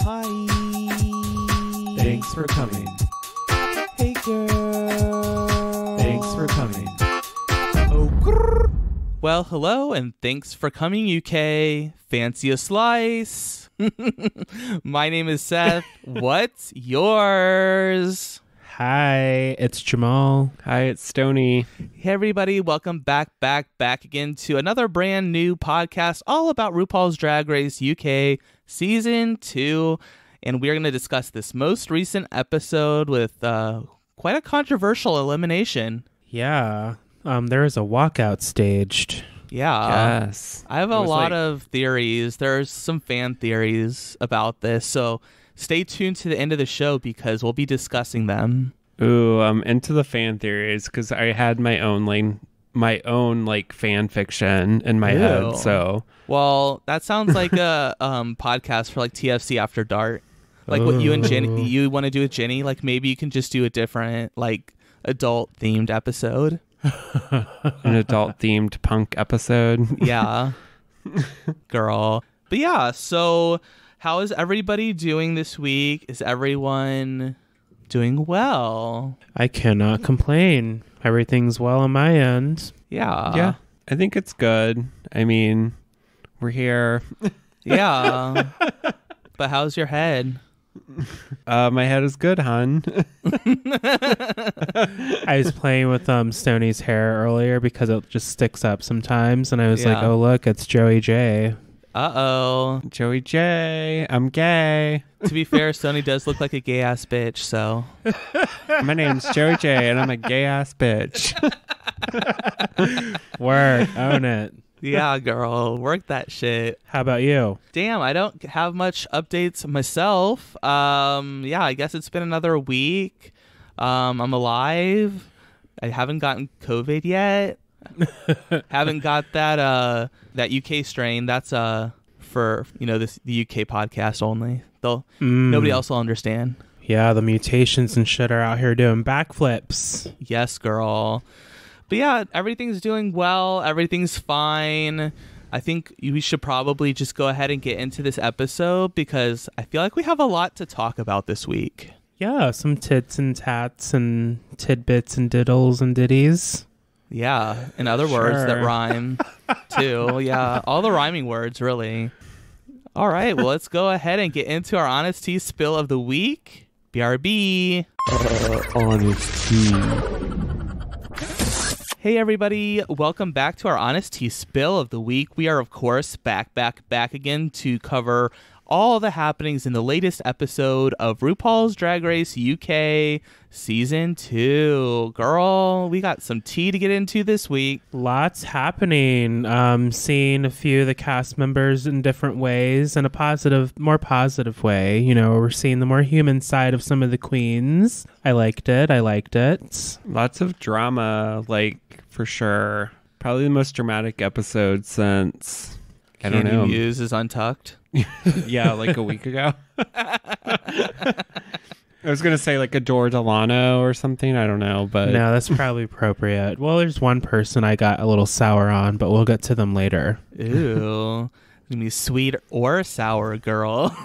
Hi. Thanks for coming. Hey, girl. Thanks for coming. Oh, grrr. Well, hello, and thanks for coming, UK. Fancy a slice? My name is Seth. What's yours? Hi, it's Jamal. Hi, it's Stoney. Hey, everybody. Welcome back again to another brand new podcast all about RuPaul's Drag Race UK Season 2. And we're going to discuss this most recent episode with quite a controversial elimination. Yeah, there is a walkout staged. Yeah. Yes. I have a lot of theories. There's some fan theories about this. So stay tuned to the end of the show because we'll be discussing them. Ooh, I'm into the fan theories because I had my own fan fiction in my head. So, well, that sounds like a podcast for like TFC After Dark. Like what you and Jenny, you want to do with Jenny. Like maybe you can just do a different like adult themed episode. An adult themed punk episode. Yeah, girl. But yeah, so how is everybody doing this week? Is everyone doing well? I cannot complain. Everything's well on my end. Yeah. I think it's good. I mean, we're here. Yeah. But how's your head? My head is good, hon. I was playing with Stoney's hair earlier because it just sticks up sometimes, and I was like, Yeah. oh, look, it's Joey J. Uh-oh. Joey J. I'm gay. To be fair, Stoney does look like a gay-ass bitch, so. My name's Joey J. and I'm a gay ass bitch. Work, own it. Yeah, girl. Work that shit. How about you? Damn, I don't have much updates myself. Yeah, I guess it's been another week. I'm alive. I haven't gotten COVID yet. Haven't got that UK strain. That's for the UK podcast only. Nobody else will understand. Yeah, the mutations and shit are out here doing backflips. Yes, girl. But yeah, everything's doing well. Everything's fine. I think we should probably just go ahead and get into this episode because I feel like we have a lot to talk about this week. Yeah, some tits and tats and tidbits and diddles and ditties. Yeah, and other words that rhyme too. Yeah, all the rhyming words, really. All right, well, let's go ahead and get into our Honest Tea Spill of the Week. BRB. Honest tea. Hey everybody, welcome back to our Honest Tea Spill of the Week. We are, of course, back again to cover all the happenings in the latest episode of RuPaul's Drag Race UK Season 2. Girl, we got some tea to get into this week. Lots happening. Seeing a few of the cast members in different ways, in a more positive way. You know, we're seeing the more human side of some of the queens. I liked it. Lots of drama, for sure. Probably the most dramatic episode since, I don't know. Muse is untucked. Yeah, like a week ago. I was going to say Adore Delano or something. I don't know, but... No, that's probably appropriate. Well, there's one person I got a little sour on, but we'll get to them later. Ew. Gonna be sweet or sour, girl.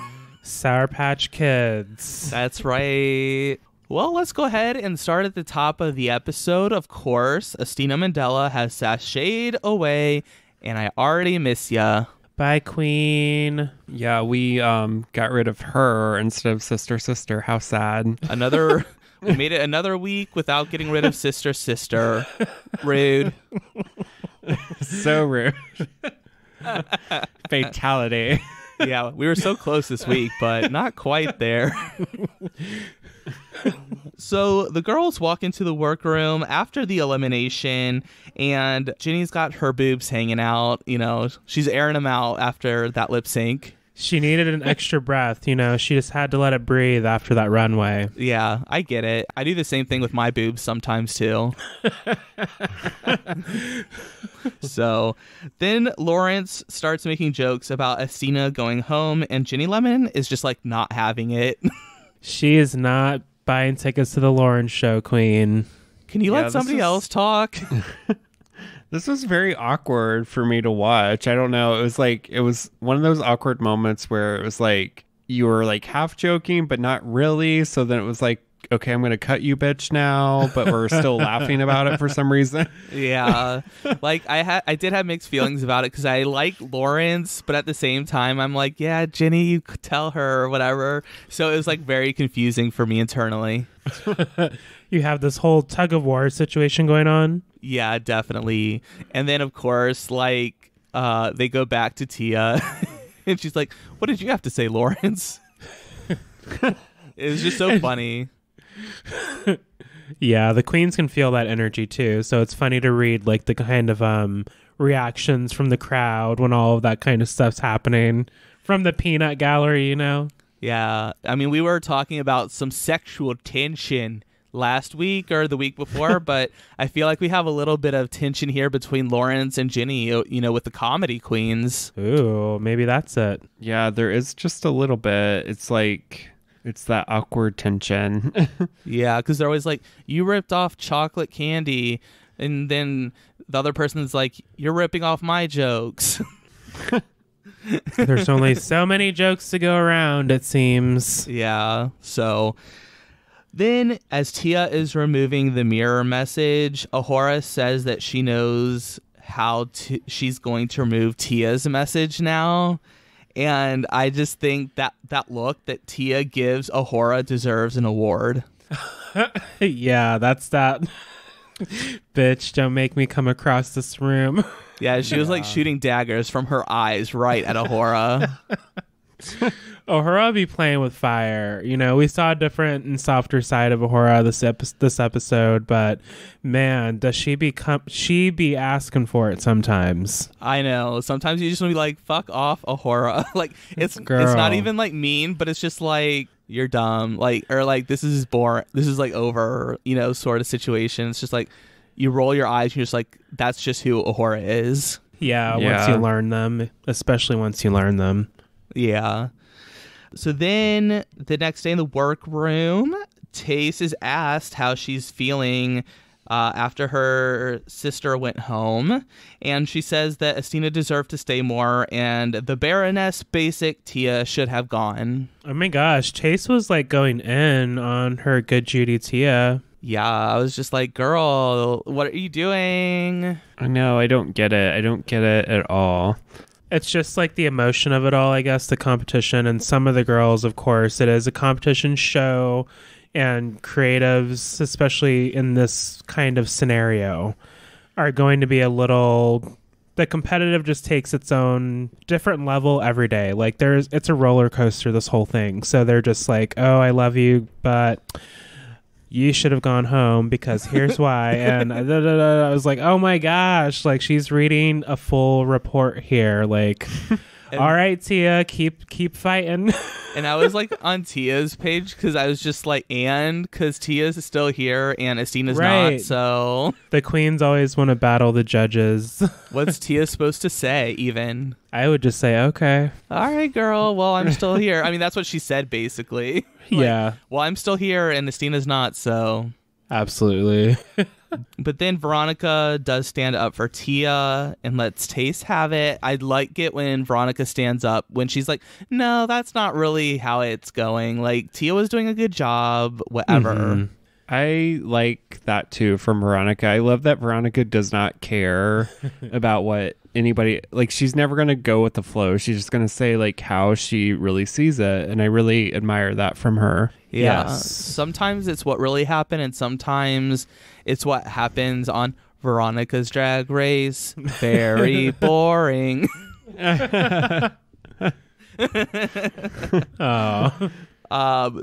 Sour Patch Kids. That's right. Well, let's go ahead and start at the top of the episode. Of course, Estina Mandela has sashayed away, and I already miss ya. Bye, Queen. Yeah, we got rid of her instead of Sister. How sad. We made it another week without getting rid of Sister. Rude. So rude. Fatality. Yeah, we were so close this week, but not quite there. So the girls walk into the workroom after the elimination, and Jenny's got her boobs hanging out. You know, she's airing them out after that lip sync. She needed an extra breath, she just had to let it breathe after that runway. Yeah, I get it. I do the same thing with my boobs sometimes too. So then Lawrence starts making jokes about Estina going home, and Jenny Lemon is just not having it. She is not buying tickets to the Lawrence show, Queen. Can you let somebody else talk? This was very awkward for me to watch. I don't know. It was one of those awkward moments where it was you were like half joking, but not really. So then it was like, okay, I'm going to cut you, bitch, now, but we're still laughing about it for some reason. Yeah. Like I did have mixed feelings about it because I like Lawrence, but at the same time I'm like, yeah, Jenny, you could tell her or whatever. So it was like very confusing for me internally. You have this whole tug of war situation going on. Yeah, definitely. And then of course, like they go back to Tia and she's like, what did you have to say, Lawrence? It was just so funny. Yeah, the queens can feel that energy too, so it's funny to read like the kind of reactions from the crowd when all of that kind of stuff's happening from the peanut gallery, you know. Yeah, I mean, we were talking about some sexual tension last week or the week before, but I feel like we have a little bit of tension here between Lawrence and Ginny, you know, with the comedy queens. Ooh, maybe that's it. Yeah, there is just a little bit. It's like, it's that awkward tension. Yeah, because they're always like, you ripped off chocolate candy, and then the other person's like, you're ripping off my jokes. There's only so many jokes to go around, it seems. Yeah, so then as Tia is removing the mirror message, Ahura says that she knows how she's going to remove Tia's message now. And I just think that look that Tia gives Ahura deserves an award. Yeah, that's that. Bitch, don't make me come across this room. Yeah, she was like shooting daggers from her eyes right at Ahura. Ahura be playing with fire. You know, we saw a different and softer side of Ahura this episode, but man, does she be asking for it sometimes. I know. Sometimes you just want to be like, fuck off, Ahura. Like it's not even like mean, but it's just like, you're dumb. Like, or like, this is boring. This is like over, you know, sort of situation. It's just like you roll your eyes and you're just like, that's just who Ahura is. Yeah, once you learn them, especially once you learn them. Yeah. So then the next day in the workroom, Tace is asked how she's feeling after her sister went home. And she says that Estina deserved to stay more and the Baroness basic Tia should have gone. Oh my gosh, Tace was like going in on her good Judy Tia. Yeah, I was just like, girl, what are you doing? I know, I don't get it. I don't get it at all. It's just like the emotion of it all, I guess, the competition. And some of the girls, of course, it is a competition show, and creatives, especially in this kind of scenario, are going to be a little... The competitive just takes its own different level every day. Like it's a roller coaster, this whole thing. So they're just like, oh, I love you, but you should have gone home because here's why. And I was like, oh my gosh, like she's reading a full report here. Like, all right, Tia, keep fighting. And I was like on Tia's page because I was just like, and because Tia's still here and Estina's not. So the queens always want to battle the judges. What's Tia supposed to say even? I would just say, okay. All right, girl. Well, I'm still here. I mean, that's what she said, basically. Like, yeah. Well, I'm still here and Estina's not, so. Absolutely. But then Veronica does stand up for Tia and lets Tace have it. I like it when Veronica stands up when she's like, no, that's not really how it's going. Like, Tia was doing a good job, whatever. Mm-hmm. I like that too from Veronica. I love that Veronica does not care about what anybody, like, she's never going to go with the flow. She's just going to say like how she really sees it. And I really admire that from her. Yeah. Yes. Sometimes it's what really happened and sometimes it's what happens on Veronica's Drag Race. Very boring. Oh.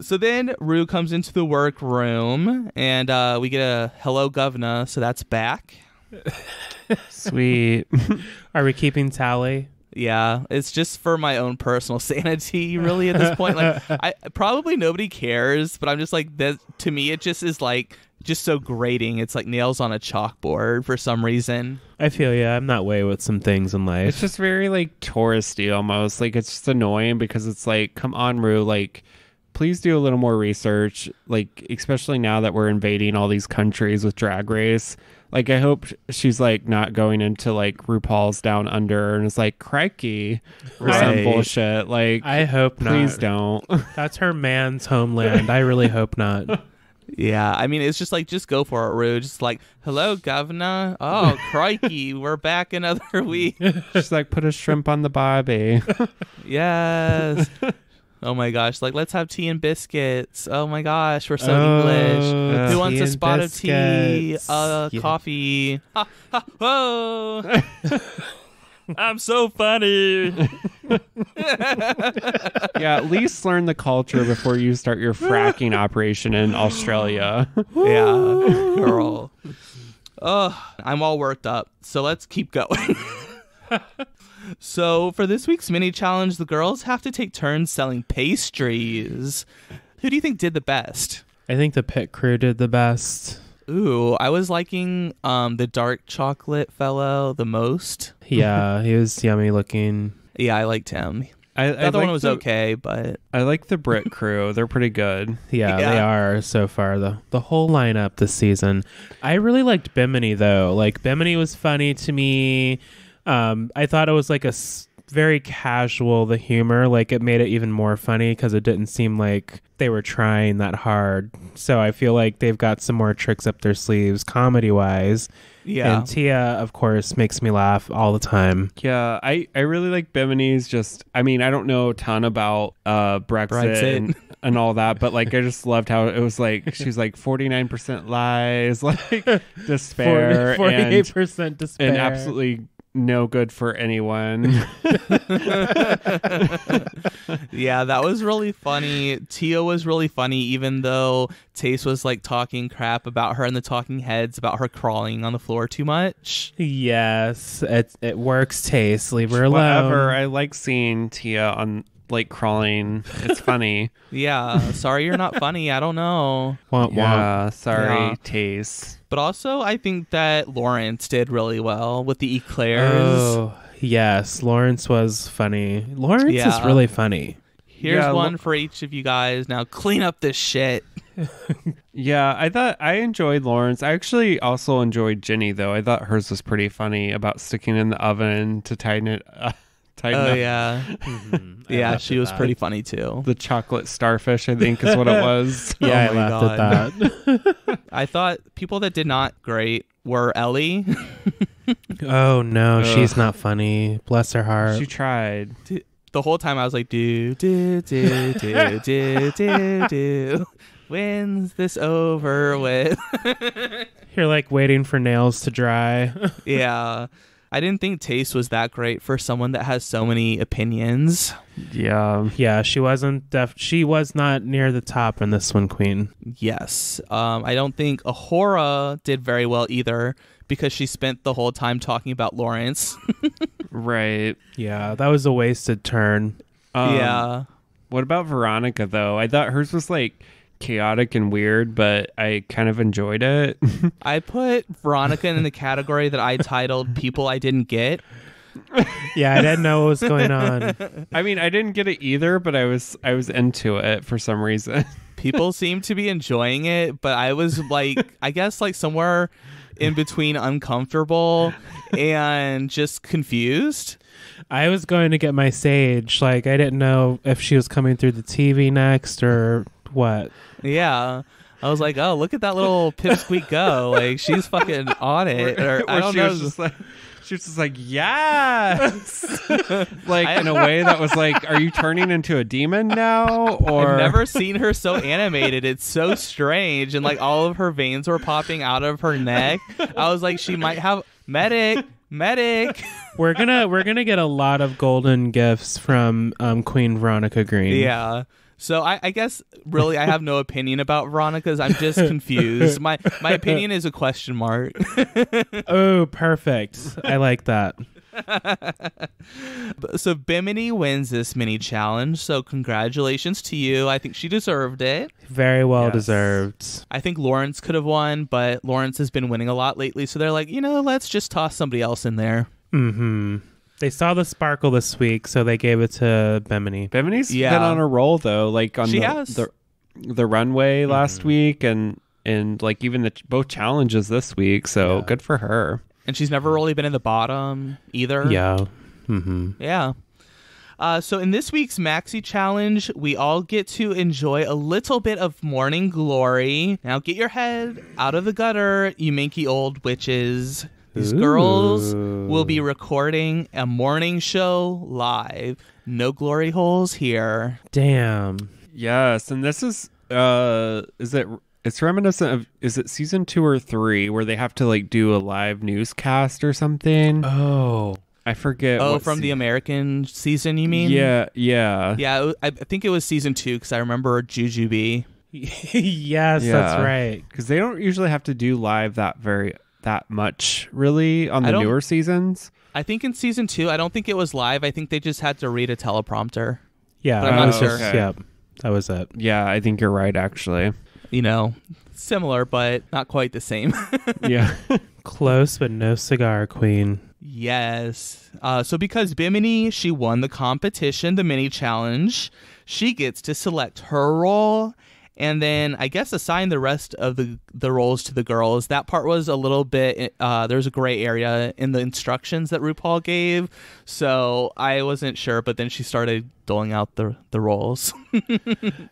So then Rue comes into the workroom and we get a hello governor, so that's back. Sweet. Are we keeping tally? Yeah, it's just for my own personal sanity, really, at this point. Like, probably nobody cares, but I'm just like, that. To me, it just is like, just so grating. It's like nails on a chalkboard for some reason. I feel I'm that way with some things in life. It's just very like touristy almost. Like, it's just annoying because it's like, come on, Rue, like, please do a little more research, like especially now that we're invading all these countries with Drag Race. Like, I hope she's like not going into like RuPaul's Down Under and it's like crikey or some bullshit. Like, I hope please not. don't. That's her man's homeland. I really hope not. Yeah, I mean, it's just like, just go for it, Ru. Just like, hello, governor. Oh, crikey, we're back another week. She's like, put a shrimp on the barbie. Yes. Oh my gosh, like, let's have tea and biscuits. Oh my gosh, we're so English. Who wants a spot of tea? Coffee. Ha, ha, whoa. I'm so funny. Yeah, at least learn the culture before you start your fracking operation in Australia. Yeah, girl. Oh, I'm all worked up. So let's keep going. So for this week's mini challenge, the girls have to take turns selling pastries. Who do you think did the best? I think the pit crew did the best. Ooh, I was liking the dark chocolate fellow the most. Yeah, he was yummy looking. Yeah, I liked him. I The other like one was okay, but I like the Brit crew. They're pretty good. Yeah, Yeah. they are so far. The whole lineup this season. I really liked Bimini though. Like, Bimini was funny to me. I thought it was like very casual, the humor. Like, it made it even more funny because it didn't seem like they were trying that hard. So I feel like they've got some more tricks up their sleeves comedy wise. yeah. And Tia, of course, makes me laugh all the time. Yeah, I really like Bimini's. Just, I mean, I don't know a ton about Brexit. And all that, but like, I just loved how it was like, she was like 49% lies, like despair, 48% despair, and absolutely no good for anyone. Yeah, that was really funny. Tia was really funny, even though Tace was like talking crap about her and the talking heads about her crawling on the floor too much. Yes, it works. Taste, leave her alone. Whatever. I like seeing Tia on like crawling. It's funny. Yeah, sorry you're not funny. I don't know. Womp womp. Yeah, sorry, Yeah. Tace. But also, I think that Lawrence did really well with the eclairs. Oh, yes. Lawrence was funny. Lawrence is Yeah. really funny. Here's Yeah, one for each of you guys. Now clean up this shit. Yeah, I thought I enjoyed Lawrence. I actually also enjoyed Ginny, though. I thought hers was pretty funny about sticking in the oven to tighten it up. Oh, yeah. I Yeah, laughed she at was that. pretty funny, too. The chocolate starfish, I think, is what it was. Yeah, Oh I my laughed at that. I thought people that did not great were Ellie. Oh, no, Ugh. she's not funny. Bless her heart. She tried. The whole time I was like, do. When's this over with? You're like waiting for nails to dry. Yeah. I didn't think Taste was that great for someone that has so many opinions. Yeah. Yeah, she wasn't she was not near the top in this one, Queen. Yes. I don't think Ahura did very well either because she spent the whole time talking about Lawrence. Right. Yeah, that was a wasted turn. Yeah. What about Veronica, though? I thought hers was like chaotic and weird, but I kind of enjoyed it. I put Veronica in the category that I titled People I Didn't Get. Yeah, I didn't know what was going on. I mean, I didn't get it either, but I was into it for some reason. People seem to be enjoying it, but I was like, I guess like somewhere in between uncomfortable and just confused. I was going to get my Sage. Like, I didn't know if she was coming through the TV next or what. Yeah. I was like, oh, look at that little pipsqueak go. Like, she's fucking on it. Or I don't she know. was just like, yes. Like, in a way that was like, are you turning into a demon now? Or I've never seen her so animated. It's so strange. And like all of her veins were popping out of her neck. I was like, she might have medic. We're gonna get a lot of golden gifts from Queen Veronica Green. Yeah. So I guess really I have no opinion about Veronica's. I'm just confused. My opinion is a question mark. Oh, perfect. I like that. So Bimini wins this mini challenge. So congratulations to you. I think she deserved it. Very well Yes. deserved. I think Lawrence could have won, but Lawrence has been winning a lot lately. So they're like, let's just toss somebody else in there. Mm-hmm. They saw the sparkle this week, so they gave it to Bimini. Bimini's been on a roll though, like on the runway last week, and like even both challenges this week. So good for her. And she's never really been in the bottom either. Yeah. Yeah. So in this week's Maxi Challenge, we all get to enjoy a little bit of morning glory. Now get your head out of the gutter, you manky old witches. These girls will be recording a morning show live. No glory holes here. Damn. Yes, and this is it's reminiscent of, is it season 2 or 3 where they have to like do a live newscast or something? Oh. I forget. Oh, from the American season, you mean? Yeah. Yeah, I think it was season 2 because I remember Jujubee. Yes, that's right. Because they don't usually have to do live that much, really, on the newer seasons. I think in season 2, I don't think it was live. I think they just had to read a teleprompter. Yeah, but I'm not sure. Okay. Yeah, that was it. Yeah, I think you're right, actually. You know, similar, but not quite the same. Yeah. Close, but no cigar queen. Yes. So because Bimini, she won the competition, the mini challenge, she gets to select her role and then I guess assign the rest of the roles to the girls. That part was a little bit, there's a gray area in the instructions that RuPaul gave. So I wasn't sure, but then she started doling out the roles.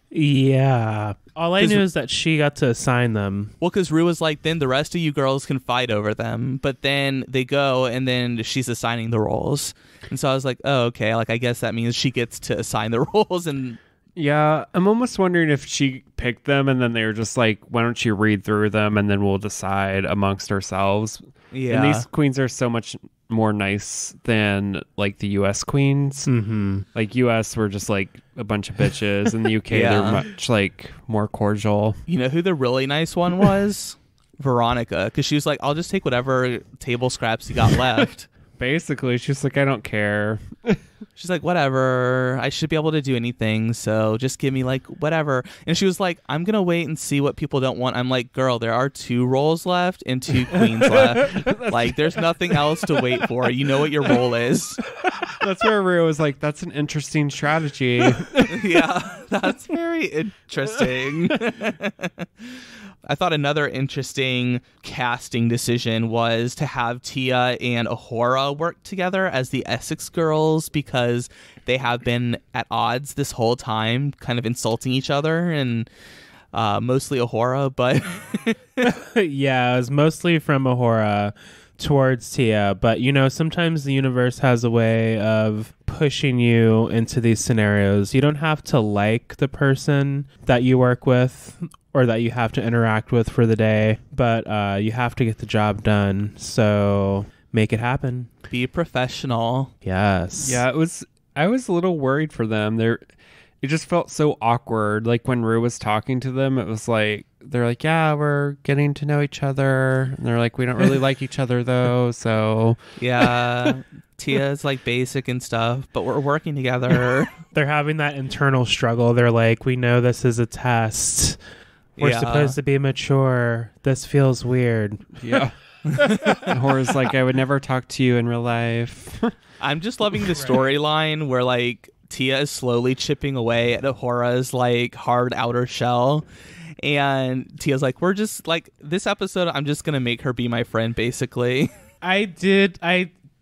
Yeah. All I knew is that she got to assign them. Well, because Ru was like, then the rest of you girls can fight over them. But then they go, and then she's assigning the roles. And so I was like, oh, okay. Like, I guess that means she gets to assign the roles. And yeah, I'm almost wondering if she picked them, and then they were just like, why don't you read through them, and then we'll decide amongst ourselves. Yeah. And these queens are so much more nice than like the US queens. Mm-hmm. Like US were just like a bunch of bitches. In the UK they're much like more cordial. You know who the really nice one was? Veronica, because she was like, I'll just take whatever table scraps you got left. Basically, she's like, I don't care. She's like, whatever, I should be able to do anything, so just give me like whatever. And she was like, I'm gonna wait and see what people don't want. I'm like, girl, there are 2 roles left and 2 queens left. Like, there's nothing else to wait for. You know what your role is. That's where Rio was like, that's an interesting strategy. Yeah, that's very interesting. I thought another interesting casting decision was to have Tia and Ahura work together as the Essex girls, because they have been at odds this whole time, kind of insulting each other, and mostly Ahura, but yeah, it was mostly from Ahura towards Tia, but you know, sometimes the universe has a way of pushing you into these scenarios. You don't have to like the person that you work with or that you have to interact with for the day, but you have to get the job done, so make it happen. Be professional. Yes. Yeah, I was a little worried for them. It just felt so awkward. Like when Rue was talking to them, it was like, they're like, yeah, we're getting to know each other. And they're like, we don't really like each other though. So yeah, Tia's like basic and stuff, but we're working together. They're having that internal struggle. They're like, we know this is a test. We're supposed to be mature. This feels weird. Yeah. Hora's like, I would never talk to you in real life. I'm just loving the storyline where like Tia is slowly chipping away at Ahora's like hard outer shell. And Tia's like, we're just like, this episode, I'm just going to make her be my friend, basically. I did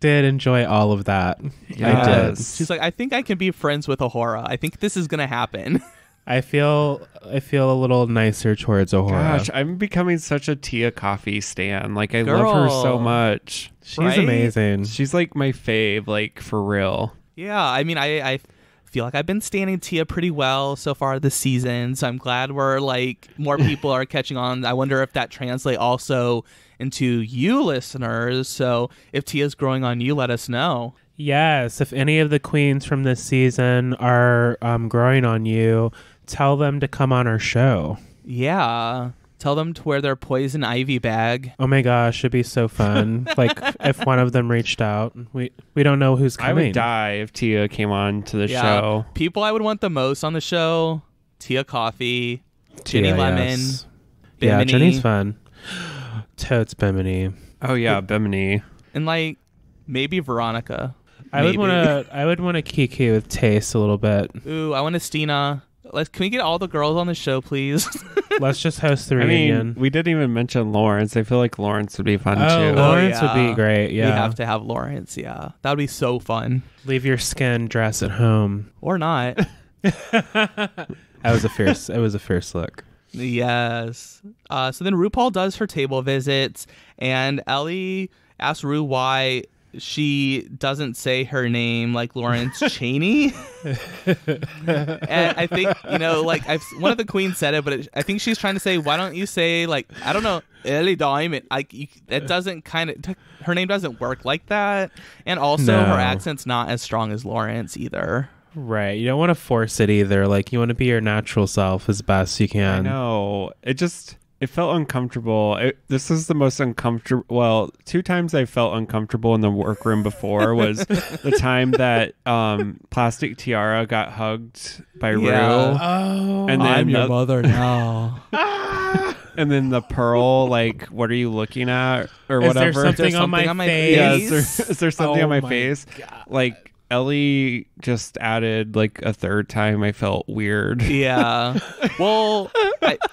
enjoy all of that. Yes. I did. She's like, I think I can be friends with Ahura. I think this is going to happen. I feel a little nicer towards Ahura. Gosh, I'm becoming such a Tia Coffee stan. Like, I Girl. love her so much. She's amazing. She's like my fave, like for real. Yeah, I mean, I feel like I've been standing Tia pretty well so far this season, so I'm glad we're like more people are catching on. I wonder if that translates also into you listeners. So if Tia's growing on you, let us know. Yes, if any of the queens from this season are growing on you, tell them to come on our show. Yeah. Tell them to wear their poison ivy bag. Oh my gosh, it'd be so fun. Like if one of them reached out. We don't know who's coming. I would die if Tia came on to the show. People I would want the most on the show, Tia Coffee, Jenny Lemon, yes. Bimini. Yeah, Jenny's fun. Totes Bimini. Oh yeah, Bimini. And like maybe Veronica. I would want to kiki with Taste a little bit. Ooh, I want to Stina. Can we get all the girls on the show, please? Let's just host the I reunion. mean, we didn't even mention Lawrence. I feel like Lawrence would be fun too. Lawrence would be great. Yeah, we have to have Lawrence. Yeah, that would be so fun. Leave your skin dress at home or not. It was a fierce look. Yes. So then RuPaul does her table visits, and Ellie asks Ru why she doesn't say her name like Lawrence Chaney. And I think, one of the queens said it, but I think she's trying to say, why don't you say, like, I don't know, Ellie Diamond. That doesn't her name doesn't work like that. And also her accent's not as strong as Lawrence either. Right. You don't want to force it either. Like, you want to be your natural self as best you can. I know. It felt uncomfortable. This is the most uncomfortable. Well, 2 times I felt uncomfortable in the workroom before was the time that Plastic Tiara got hugged by Ru. Oh, and then I'm your mother now. And then the Pearl, like, what are you looking at? Or whatever. Is there something on my face? Yeah, is there something on my face? God. Like, Ellie just added like a 3rd time. I felt weird. Yeah. Well,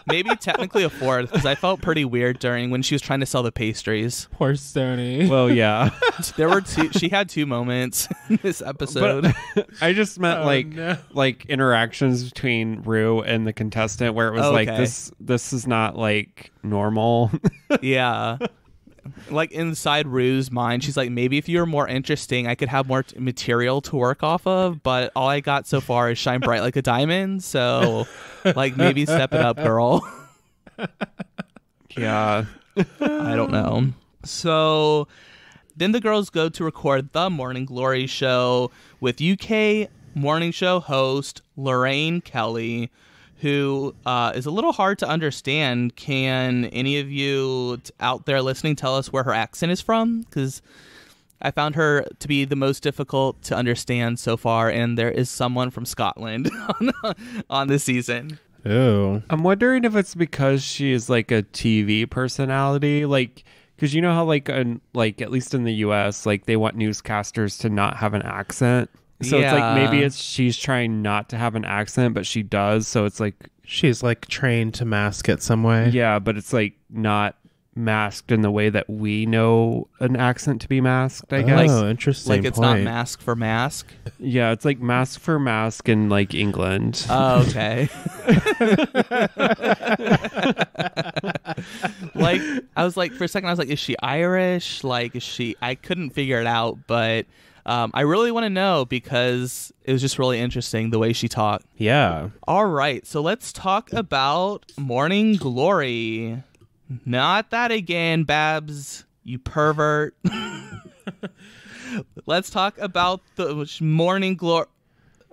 maybe technically a 4th, because I felt pretty weird when she was trying to sell the pastries. Poor Stoney. Well, yeah. There were 2. She had 2 moments in this episode. But I just meant like interactions between Ru and the contestant where it was like this is not like normal. Yeah. Like inside Ru's mind, she's like, maybe if you were more interesting, I could have more material to work off of, but all I got so far is shine bright like a diamond. So like, maybe step it up, girl. Yeah. I don't know. So then the girls go to record the Morning Glory show with UK morning show host Lorraine Kelly, who is a little hard to understand. Can any of you out there listening tell us where her accent is from? Because I found her to be the most difficult to understand so far, and there is someone from Scotland on this season. Oh, I'm wondering if it's because she is like a TV personality, like, because you know how like at least in the US, like they want newscasters to not have an accent. So it's like maybe she's trying not to have an accent, but she does. So it's like she's like trained to mask it some way. Yeah, but it's like not masked in the way that we know an accent to be masked, I guess. Oh, interesting. Like it's not mask for mask. Yeah, it's like mask for mask in like England. Oh, okay. Like I was like, for a second I was like, is she Irish? Like, is she? I couldn't figure it out, but I really want to know because it was just really interesting the way she talked. Yeah. All right, so let's talk about Morning Glory. Not that again, Babs, you pervert. Let's talk about the Morning Glory,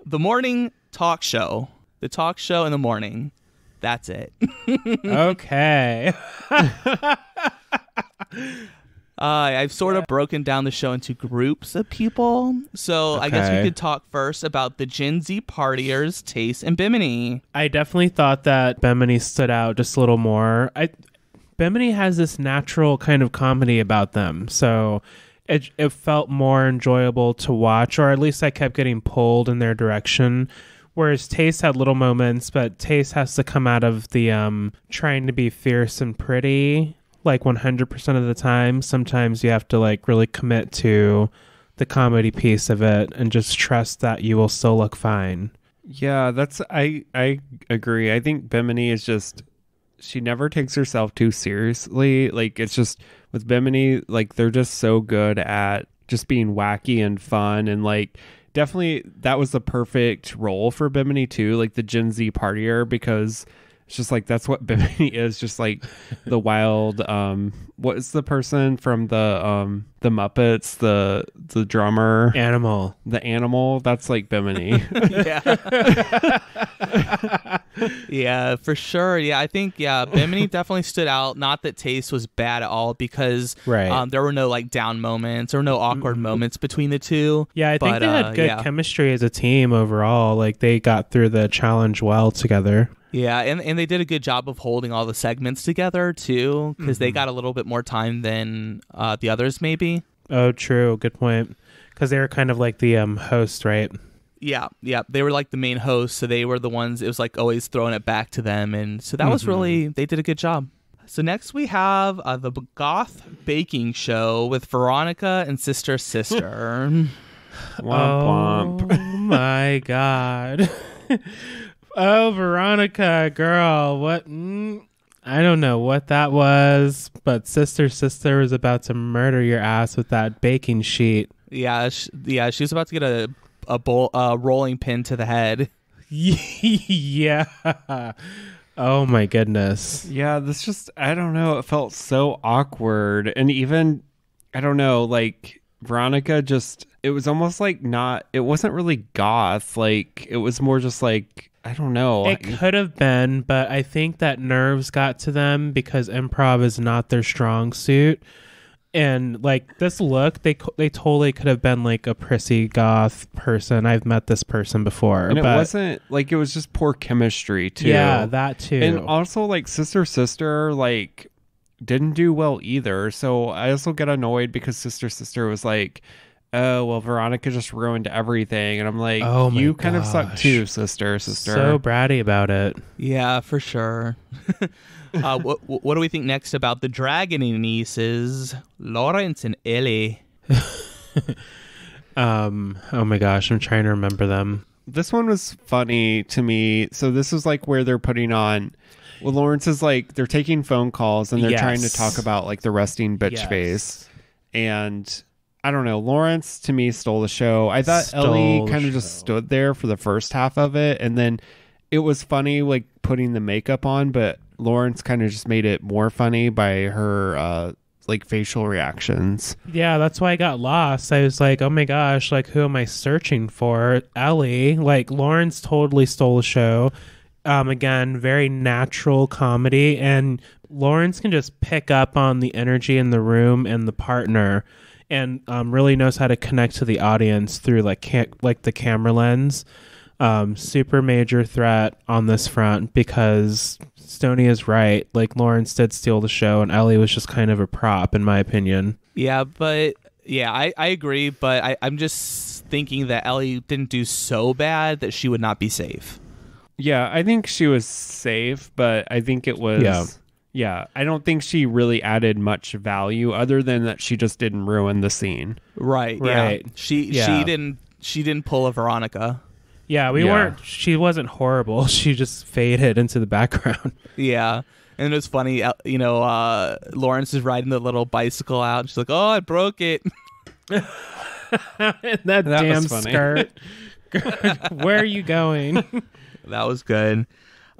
the morning talk show. The talk show in the morning. That's it. Okay. I've sort of broken down the show into groups of people. So I guess we could talk first about the Gen Z partiers, Taste and Bimini. I definitely thought that Bimini stood out just a little more. Bimini has this natural kind of comedy about them. So it felt more enjoyable to watch, or at least I kept getting pulled in their direction. Whereas Taste had little moments, but Taste has to come out of the trying to be fierce and pretty like 100% of the time. Sometimes you have to like really commit to the comedy piece of it and just trust that you will still look fine. Yeah, I agree. I think Bimini is just, she never takes herself too seriously. Like it's just with Bimini, like they're just so good at just being wacky and fun, and like definitely that was the perfect role for Bimini too, like the Gen Z partier, because it's just like that's what Bimini is, just like the wild what is the person from the Muppets, the drummer Animal. The animal, that's like Bimini. Yeah. Yeah, for sure. Yeah, I think Bimini definitely stood out. Not that Taste was bad at all, because there were no like down moments or no awkward moments between the two. Yeah, I think they had good chemistry as a team overall. Like they got through the challenge well together. Yeah, and they did a good job of holding all the segments together too, because they got a little bit more time than the others maybe. Oh, true. Good point. because they were kind of like the host, right? Yeah, they were like the main hosts, so they were the ones. It was like always throwing it back to them, and so that was really, they did a good job. So next we have the Goth Baking Show with Veronica and Sister. Womp Oh my God. Oh, Veronica, girl, what? I don't know what that was, but Sister was about to murder your ass with that baking sheet. Yeah, she was about to get a rolling pin to the head. Yeah. Oh my goodness. Yeah, this just, I don't know, it felt so awkward. And even, I don't know, like Veronica just, it was almost like it wasn't really goth. Like it was more just like, I don't know. It could have been, but I think that nerves got to them because improv is not their strong suit. And like this look, they totally could have been like a prissy goth person. I've met this person before, and but it wasn't like, it was just poor chemistry too. Yeah, that too. And also like Sister like didn't do well either. So I also get annoyed because Sister was like, oh well, Veronica just ruined everything, and I'm like, oh my you kind of gosh. suck too, sister. So bratty about it. Yeah, for sure. What do we think next about the Dragony nieces, Lawrence and Ellie? Oh my gosh, I'm trying to remember them. This one was funny to me. So this is like where they're putting on, well, Lawrence is like, they're taking phone calls and they're trying to talk about like the resting bitch face. And I don't know, Lawrence to me stole the show. I thought Ellie kind of just stood there for the first half of it, and then it was funny like putting the makeup on, but Lawrence kind of just made it more funny by her like facial reactions. Yeah, that's why I got lost. I was like, oh my gosh, like who am I searching for? Ellie. Like Lawrence totally stole the show. Again, very natural comedy, and Lawrence can just pick up on the energy in the room and the partner, and really knows how to connect to the audience through like the camera lens. Super major threat on this front because Stoney is right. Like Lawrence did steal the show, and Ellie was just kind of a prop, in my opinion. Yeah, but yeah, I agree. But I'm just thinking that Ellie didn't do so bad that she would not be safe. Yeah, I think she was safe, but I think it was. Yeah, I don't think she really added much value other than that she just didn't ruin the scene. Right. Yeah. She didn't pull a Veronica. Yeah, she wasn't horrible. She just faded into the background. Yeah. And it was funny, Lawrence is riding the little bicycle out, and she's like, oh, I broke it. that damn skirt. Where are you going? That was good.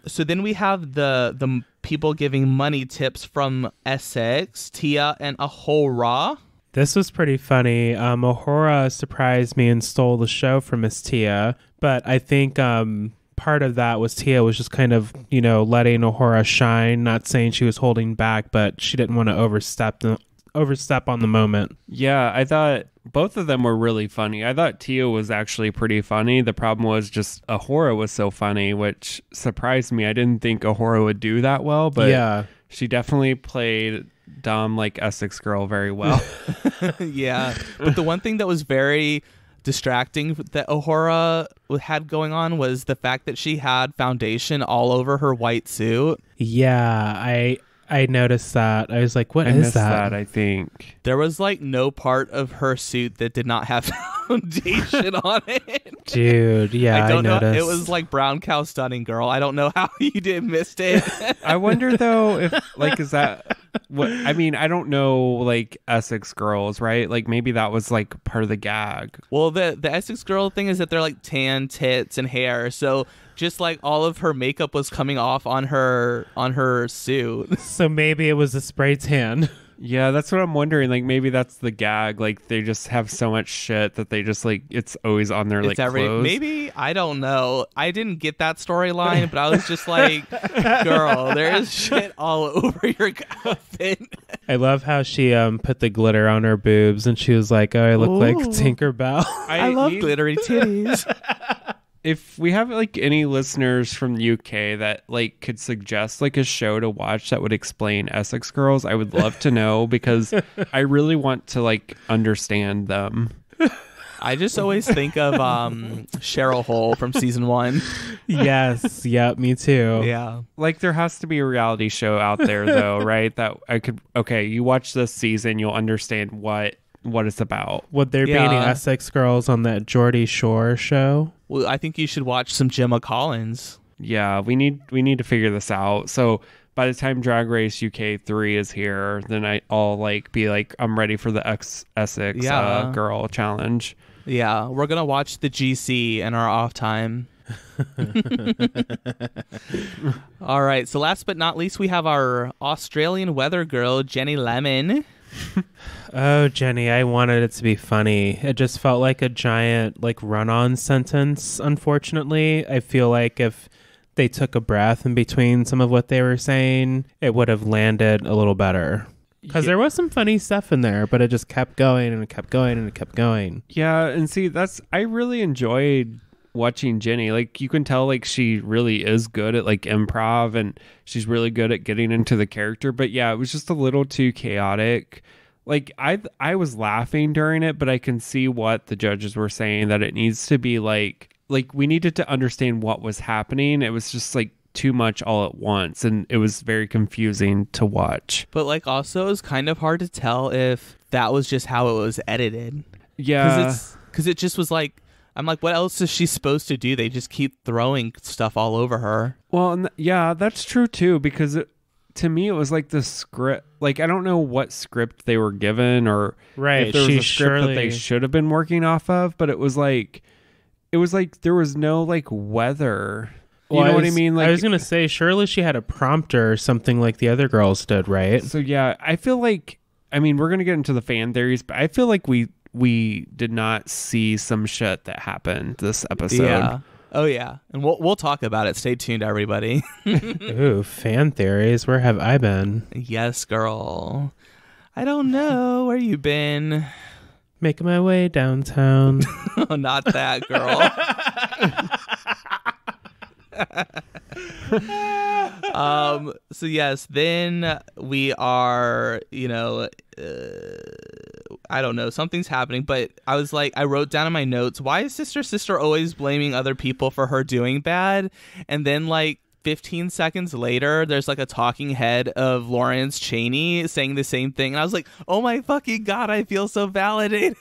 So then we have the people giving money tips from Essex, Tia, and Ahura. This was pretty funny. Ahura surprised me and stole the show from Miss Tia, but I think part of that was Tia was just kind of, letting Ahura shine, not saying she was holding back, but she didn't want to overstep on the moment. Yeah, I thought both of them were really funny. I thought Tia was actually pretty funny. The problem was just Ahura was so funny, which surprised me. I didn't think Ahura would do that well, but yeah, she definitely played dumb like Essex girl very well. Yeah, but the one thing that was very distracting that Ahura had going on was the fact that she had foundation all over her white suit. Yeah, I noticed that. I was like, what is missed that? I think there was like no part of her suit that did not have foundation on it. Dude, yeah, I don't know. noticed. It was like brown cow stunning, girl. I don't know how you missed it. I wonder though if like, is that what I mean? I don't know, like Essex girls, right? Like maybe that was like part of the gag. Well, the Essex girl thing is that they're like tan tits and hair, so just like all of her makeup was coming off on her suit. So maybe it was a spray tan. Yeah, that's what I'm wondering. Like maybe that's the gag. Like they just have so much shit that they just like it's always on their like clothes. Maybe, I don't know. I didn't get that storyline, but I was just like, girl, there's shit all over your outfit. I love how she put the glitter on her boobs and she was like, oh, I look like Tinkerbell. I love glittery titties. If we have like any listeners from the UK that like could suggest like a show to watch that would explain Essex girls, I would love to know because I really want to like understand them. I just always think of Cheryl Hole from season 1. Yes. Yep. Me too. Yeah. Like there has to be a reality show out there though, right? That I could. Okay, you watch this season, you'll understand what it's about. Would there be any Essex girls on that Geordie Shore show? Well, I think you should watch some Gemma Collins. Yeah, we need to figure this out. So by the time Drag Race UK 3 is here, then I'll like be like, I'm ready for the Essex girl challenge. Yeah, we're gonna watch the GC in our off time. All right, so last but not least, we have our Australian weather girl, Jenny Lemon. Oh, Jenny, I wanted it to be funny. It just felt like a giant like run-on sentence, unfortunately. I feel like if they took a breath in between some of what they were saying, it would have landed a little better. Because there was some funny stuff in there, but it just kept going and it kept going and it kept going. Yeah, and see, I really enjoyed watching Jenny. Like, you can tell, like, she really is good at, like, improv, and she's really good at getting into the character. But, yeah, it was just a little too chaotic. Like, I was laughing during it, but I can see what the judges were saying, that it needs to be, like we needed to understand what was happening. It was just like too much all at once, and it was very confusing to watch. But like also it was kind of hard to tell if that was just how it was edited. Yeah, because it just was like, I'm like, what else is she supposed to do? They just keep throwing stuff all over her. Well, yeah, that's true too, because to me it was like the script. Like, I don't know what script they were given, or if there was a script that they should have been working off of, but it was like there was no like weather. You know what I mean? Like, I was gonna say, surely she had a prompter or something like the other girls did, right? So yeah, I feel like, I mean, we're gonna get into the fan theories, but I feel like we did not see some shit that happened this episode. Yeah. Oh yeah, and we'll talk about it. Stay tuned, everybody. Ooh, fan theories. Where have I been? Yes, girl. I don't know where you been. Making my way downtown. Oh, not that, girl. So yes, then we are, I don't know, something's happening, but I was like, I wrote down in my notes, why is Sister always blaming other people for her doing bad? And then like 15 seconds later, there's like a talking head of Lawrence Chaney saying the same thing. And I was like, oh my fucking God, I feel so validated.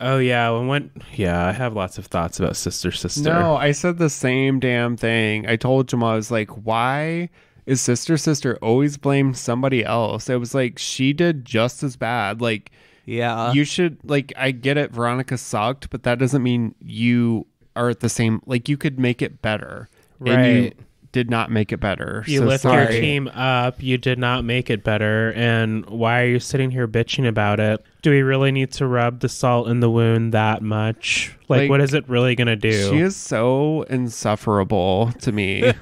Oh, yeah. I have lots of thoughts about Sister. No, I said the same damn thing. I told Jamal, I was like, why is Sister always blame somebody else? It was like, she did just as bad. Like, yeah, you should, like, I get it, Veronica sucked, but that doesn't mean you are at the same, like, you could make it better. Right. And you did not make it better. You lift your team up. You did not make it better. And why are you sitting here bitching about it? Do we really need to rub the salt in the wound that much? Like what is it really going to do? She is so insufferable to me.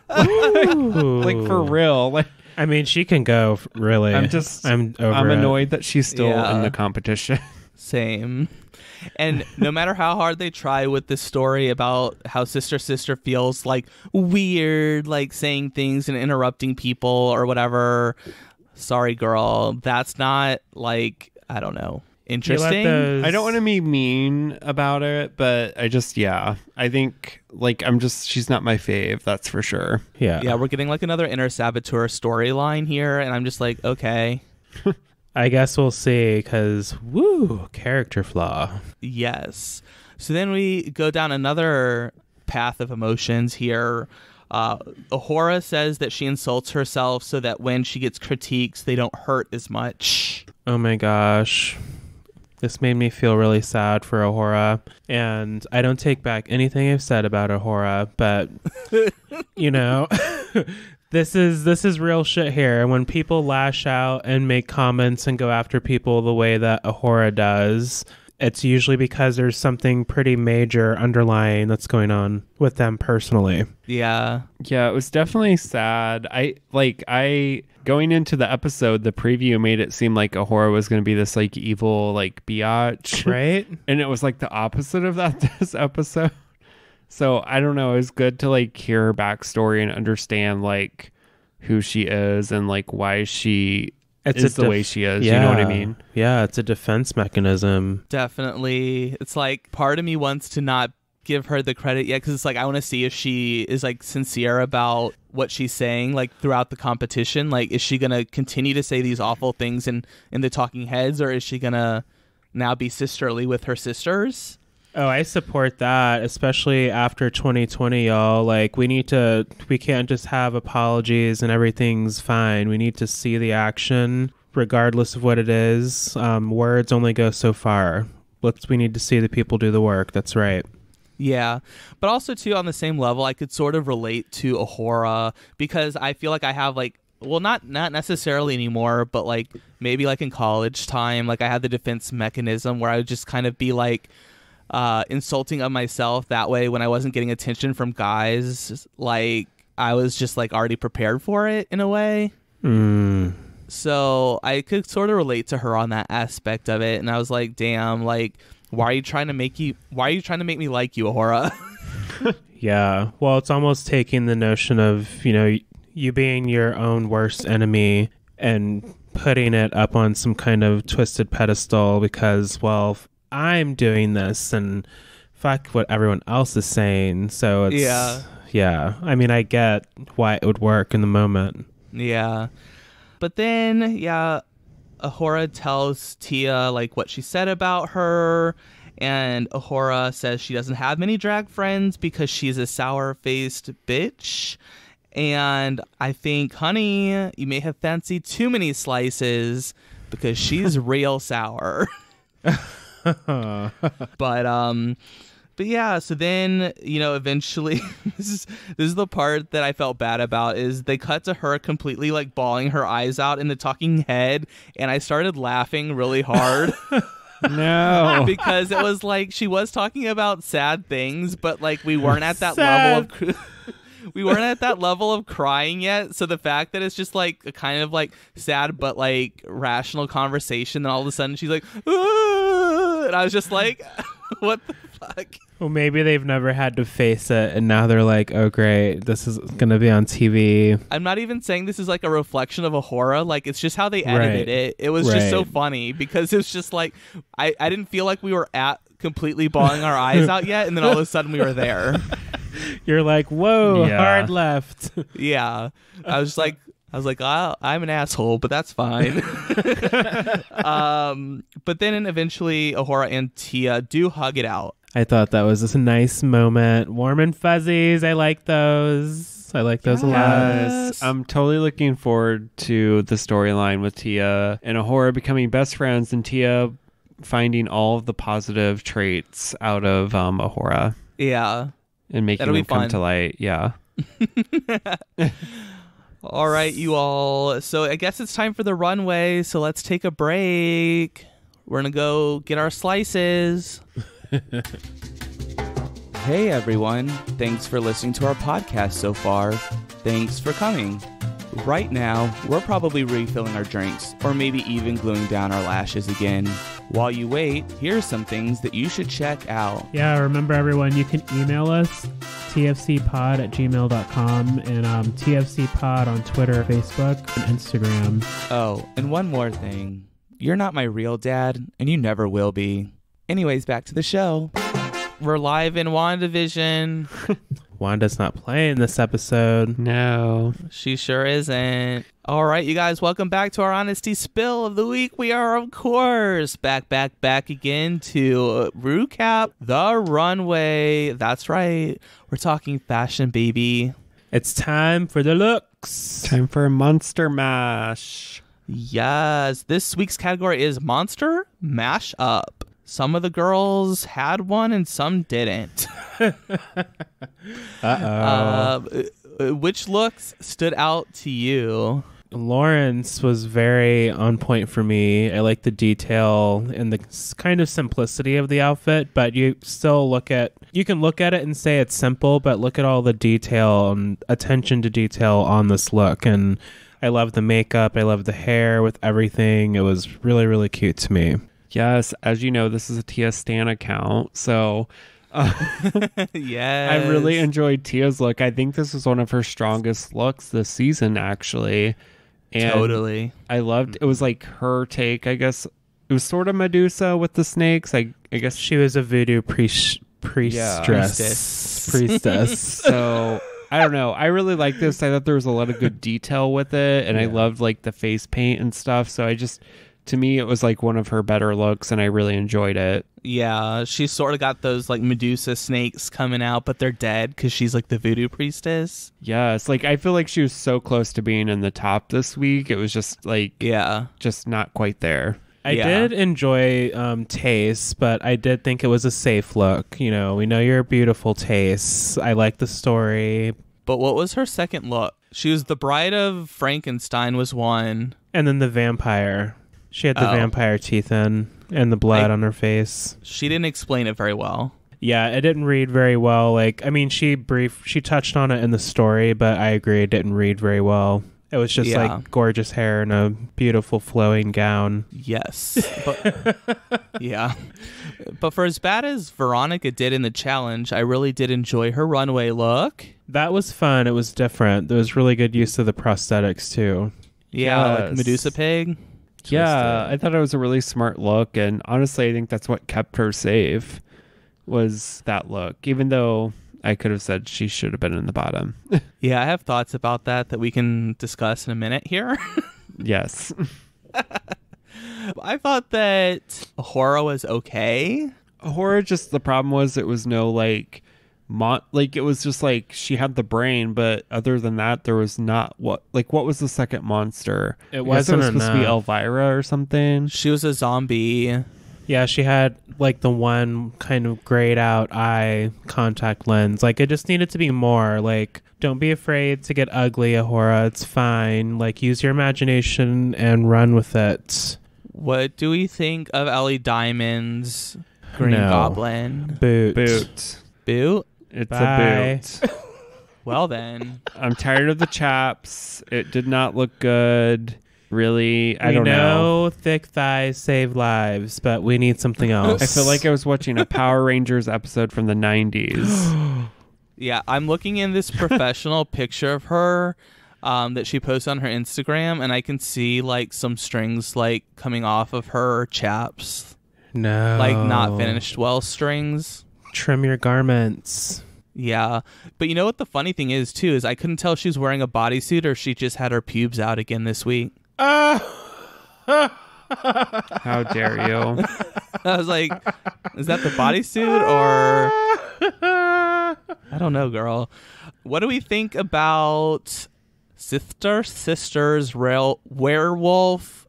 Like, for real. Like, I mean, she can go, really. I'm annoyed that she's still in the competition. Same. And no matter how hard they try with this story about how Sister feels like weird, like saying things and interrupting people or whatever, sorry, girl, that's not, like, I don't know, interesting. I don't want to be mean about it, but I think, like, she's not my fave, that's for sure. Yeah, we're getting like another Inner Saboteur storyline here, and I'm just like, okay. I guess we'll see, because, character flaw. Yes. So then we go down another path of emotions here. Ahura says that she insults herself so that when she gets critiques, they don't hurt as much. Oh my gosh. This made me feel really sad for Ahura. And I don't take back anything I've said about Ahura, but, This is real shit here. And when people lash out and make comments and go after people the way that Ahura does, it's usually because there's something pretty major underlying that's going on with them personally. Yeah. Yeah, it was definitely sad. I going into the episode, the preview made it seem like Ahura was going to be this like evil like biatch. Right? And it was like the opposite of that this episode. So I don't know. It was good to like hear her backstory and understand like who she is and like why she is the way she is. You know what I mean? Yeah, it's a defense mechanism. Definitely. It's like part of me wants to not give her the credit yet, because it's like I want to see if she is like sincere about what she's saying like throughout the competition. Like, is she gonna continue to say these awful things in the talking heads, or is she gonna now be sisterly with her sisters? Oh, I support that, especially after 2020, y'all. Like, we can't just have apologies and everything's fine. We need to see the action regardless of what it is. Words only go so far. We need to see the people do the work. That's right. Yeah, but also too, on the same level, I could sort of relate to Ahura, because I feel like I have like, well, not necessarily anymore, but like maybe like in college time, like I had the defense mechanism where I would just kind of be like insulting of myself that way when I wasn't getting attention from guys. Like I was just like already prepared for it in a way. So I could sort of relate to her on that aspect of it, and I was like, damn, like, why are you trying to make me like you, Ahura? Yeah. Well, it's almost taking the notion of, you being your own worst enemy and putting it up on some kind of twisted pedestal because, well, I'm doing this and fuck what everyone else is saying. So it's, yeah. I mean, I get why it would work in the moment. Yeah. But then, Ahura tells Tia like what she said about her, and Ahura says she doesn't have many drag friends because she's a sour-faced bitch. And I think, honey, you may have fancied too many slices because she's real sour. But yeah, so then, eventually, this is the part that I felt bad about, is they cut to her completely like bawling her eyes out in the talking head, and I started laughing really hard. No. Because it was like she was talking about sad things, but like we weren't at that level of crying yet. So the fact that it's just like a kind of like sad but like rational conversation, then all of a sudden she's like, "Aah!" And I was just like, what the fuck? Well, maybe they've never had to face it, and now they're like, oh great, this is gonna be on TV. I'm not even saying this is like a reflection of Ahura, like it's just how they edited it. It was just so funny because it's just like I didn't feel like we were at completely bawling our eyes out yet, and then all of a sudden we were there. You're like, whoa, hard left. Yeah. I was like, I'm an asshole, but that's fine. But then eventually Ahura and Tia do hug it out. I thought that was just a nice moment. Warm and fuzzies. I like those. I like those a lot. I'm totally looking forward to the storyline with Tia and Ahura becoming best friends, and Tia finding all of the positive traits out of Ahura. Yeah. And making them come to light. Yeah. All right, you all. So I guess it's time for the runway. So let's take a break. We're going to go get our slices. Hey, everyone. Thanks for listening to our podcast so far. Thanks for coming. Right now, we're probably refilling our drinks or maybe even gluing down our lashes again. While you wait, here's some things that you should check out. Yeah, remember everyone, you can email us, tfcpod@gmail.com, and tfcpod on Twitter, Facebook, and Instagram. Oh, and one more thing. You're not my real dad, and you never will be. Anyways, back to the show. We're live in WandaVision. Wanda's not playing this episode. No. She sure isn't. All right, you guys, welcome back to our Honesty Spill of the Week. We are, of course, back again to recap the runway. That's right. We're talking fashion, baby. It's time for the looks. Time for a Monster Mash. Yes. This week's category is Monster Mashup. Some of the girls had one and some didn't. Which looks stood out to you? Lawrence was very on point for me. I like the detail and the kind of simplicity of the outfit, but you can look at it and say it's simple, but look at all the detail and attention to detail on this look. And I love the makeup. I love the hair with everything. It was really, really cute to me. Yes, as you know, this is a Tia Stan account, so yes. I really enjoyed Tia's look. I think this was one of her strongest looks this season, actually. And Totally. I loved it was like her take, I guess. It was sort of Medusa with the snakes. I guess She was a voodoo priestess. So I don't know. I really like this. I thought there was a lot of good detail with it, and I loved like the face paint and stuff. So to me, it was like one of her better looks, and I really enjoyed it. Yeah, she sort of got those like Medusa snakes coming out, but they're dead because she's like the voodoo priestess. Yes, like I feel like she was so close to being in the top this week. It was just like, just not quite there. I did enjoy Taste, but I did think it was a safe look. You know, we know you're beautiful, Taste. I like the story. But what was her second look? She was the bride of Frankenstein was one. And then the vampire. She had the vampire teeth in and the blood on her face. She didn't explain it very well. Yeah, it didn't read very well. Like, I mean, she touched on it in the story, but I agree it didn't read very well. It was just like gorgeous hair and a beautiful flowing gown. Yes. But, yeah. But for as bad as Veronica did in the challenge, I really did enjoy her runway look. That was fun. It was different. There was really good use of the prosthetics too. Yeah, like Medusa Pig. Yeah, I thought it was a really smart look, and honestly, I think that's what kept her safe, was that look, even though I could have said she should have been in the bottom. Yeah, I have thoughts about that we can discuss in a minute here. Yes. I thought that Ahura was okay. Ahura, just the problem was it was no like it was just like she had the brain, but other than that there was not what was the second monster? It wasn't supposed to be Elvira or something. She was a zombie. Yeah, she had like the one kind of grayed out eye contact lens. Like it just needed to be more. Like, don't be afraid to get ugly, Ahura. It's fine. Like, use your imagination and run with it. What do we think of Ellie Diamond's Green Goblin? Boot. Boot? It's Bye. a boot. Well then. I'm tired of the chaps. It did not look good. Really, I don't know. Thick thighs save lives, but we need something else. I feel like I was watching a Power Rangers episode from the 90s. Yeah, I'm looking in this professional picture of her that she posted on her Instagram, and I can see like some strings like coming off of her chaps. No. Like not finished well strings. Trim your garments. Yeah. But you know what the funny thing is too is I couldn't tell if she was wearing a bodysuit or she just had her pubes out again this week. How dare you? I was like, is that the bodysuit or I don't know, girl. What do we think about Sister's werewolf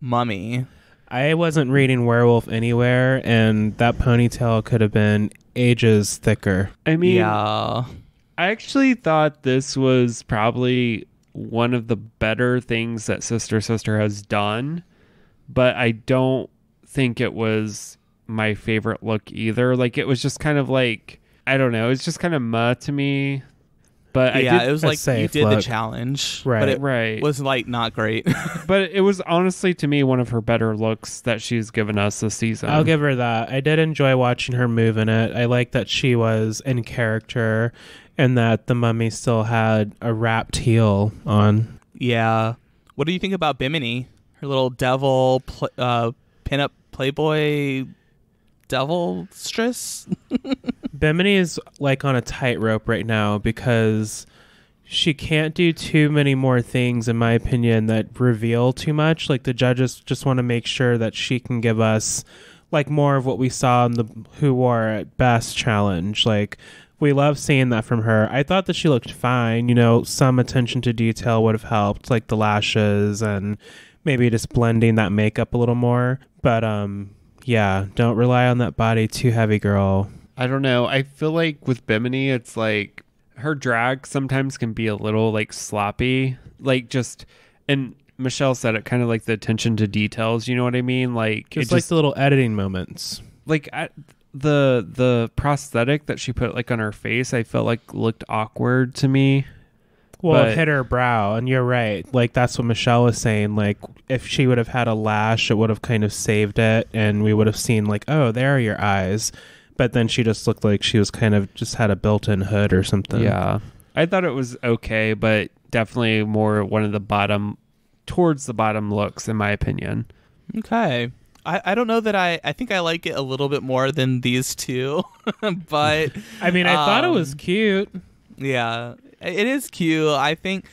mummy? I wasn't reading werewolf anywhere, and that ponytail could have been ages thicker. I mean, yeah. I actually thought this was probably one of the better things that Sister has done, but I don't think it was my favorite look either. Like, it was just kind of like, I don't know, it's just kind of to me. But it was like you did look. the challenge, right? But it was like not great. But it was honestly to me one of her better looks that she's given us this season. I'll give her that. I did enjoy watching her move in it. I like that she was in character, and that the mummy still had a wrapped heel on. Yeah. What do you think about Bimini? Her little devil pinup Playboy devilstress? Bimini is like on a tightrope right now because she can't do too many more things, in my opinion, that reveal too much. Like, the judges just want to make sure that she can give us like more of what we saw in the Who Wore It Best challenge. Like, we love seeing that from her. I thought that she looked fine. You know, some attention to detail would have helped, like the lashes and maybe just blending that makeup a little more. But yeah, don't rely on that body too heavy, girl. I don't know. I feel like with Bimini, it's like her drag sometimes can be a little like sloppy. Like, just, and Michelle said it, kind of like the attention to details. You know what I mean? Like, Just like the little editing moments. Like, the prosthetic that she put like on her face, I felt like looked awkward to me. Well, it hit her brow, and you're right. Like, that's what Michelle was saying. Like, if she would have had a lash, it would have kind of saved it, and we would have seen like, oh, there are your eyes. But then she just looked like she was kind of just had a built-in hood or something. Yeah. I thought it was okay, but definitely more one of the bottom towards the bottom looks, in my opinion. Okay. I don't know that I think I like it a little bit more than these two, but I mean, I thought it was cute. yeah, it is cute. I think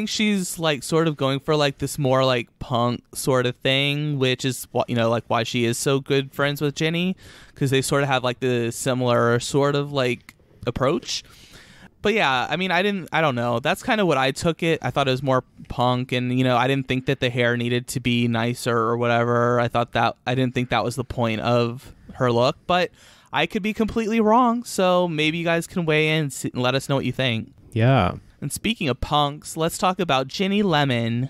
she's like sort of going for like this more like punk sort of thing, which is what, you know, like why she is so good friends with Jenny, because they sort of have like the similar sort of like approach. But yeah, I mean, I don't know. That's kind of what I took it. I thought it was more punk, and, you know, I didn't think that the hair needed to be nicer or whatever. I didn't think that was the point of her look, but I could be completely wrong. So maybe you guys can weigh in and let us know what you think. Yeah. And speaking of punks, let's talk about Ginny Lemon.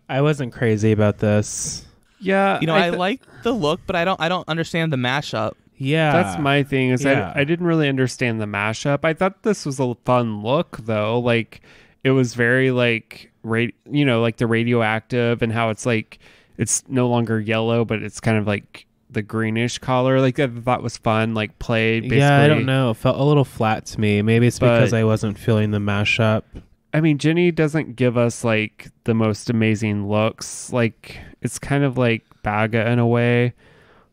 I wasn't crazy about this. Yeah. You know, I like the look, but I don't understand the mashup. Yeah. That's my thing, is Yeah. I didn't really understand the mashup. I thought this was a fun look, though. Like, it was very, like, you know, like the radioactive, and how it's like, it's no longer yellow, but it's kind of like the greenish color. Like, I thought was fun, like, played, basically. Yeah, I don't know. It felt a little flat to me. Maybe it's because I wasn't feeling the mashup. I mean, Ginny doesn't give us, like, the most amazing looks. Like, it's kind of like Baga in a way,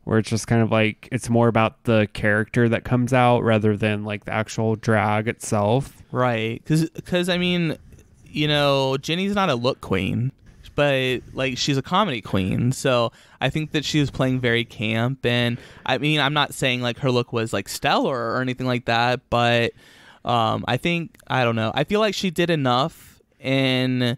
where it's just kind of like, it's more about the character that comes out rather than like the actual drag itself. Right. Because I mean, you know, Ginny's not a look queen, but like she's a comedy queen. So I think that she was playing very camp. And I mean, I'm not saying like her look was like stellar or anything like that, but I don't know. I feel like she did enough in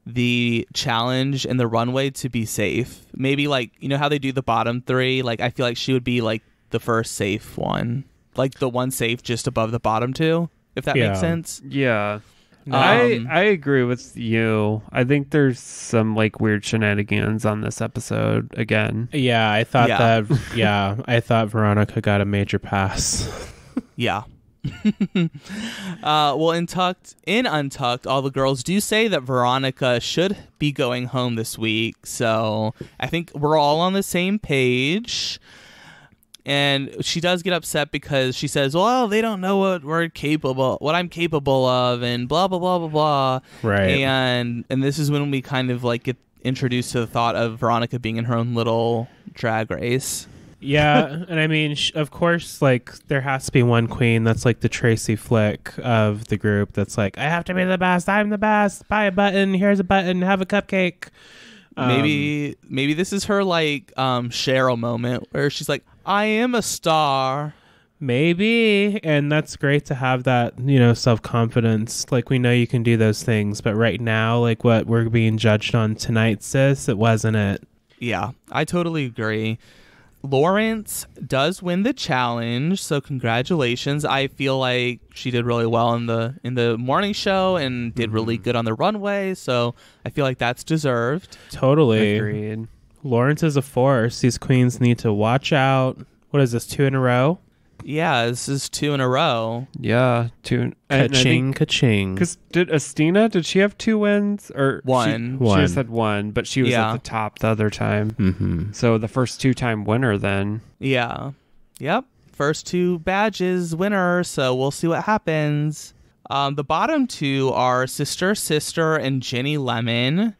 the challenge and the runway to be safe. Maybe like, you know how they do the bottom three? Like, I feel like she would be like the first safe one, like the one safe just above the bottom two, if that makes sense. Yeah. I agree with you. I think there's some like weird shenanigans on this episode again. Yeah, I thought I thought Veronica got a major pass. Yeah. Well, in Untucked, all the girls do say that Veronica should be going home this week. So I think we're all on the same page. And she does get upset because she says, well, they don't know what I'm capable of, and blah, blah, blah, blah, blah. Right. And this is when we kind of like get introduced to the thought of Veronica being in her own little drag race. Yeah, and I mean, of course, like, there has to be one queen that's like the Tracy Flick of the group that's like, I have to be the best, I'm the best, buy a button, here's a button, have a cupcake. Maybe this is her, like, Cheryl moment where she's like, I am a star. Maybe, and that's great to have that, you know, self-confidence. Like, we know you can do those things, but right now, like, what we're being judged on tonight, sis, it wasn't it. Yeah, I totally agree. Lawrence does win the challenge, so congratulations. I feel like she did really well in the morning show and did really good on the runway, so I feel like that's deserved. Totally. Agreed. Lawrence is a force. These queens need to watch out. What is this, 2 in a row? Yeah, this is 2 in a row. Yeah, 2. Ka-ching, ka-ching. Because did she have 2 wins? Or One. She just had 1, but she was at the top the other time. Mm-hmm. So the first 2-time winner then. Yeah. Yep. First 2 badges winner, so we'll see what happens. The bottom 2 are Sister, and Ginny Lemon.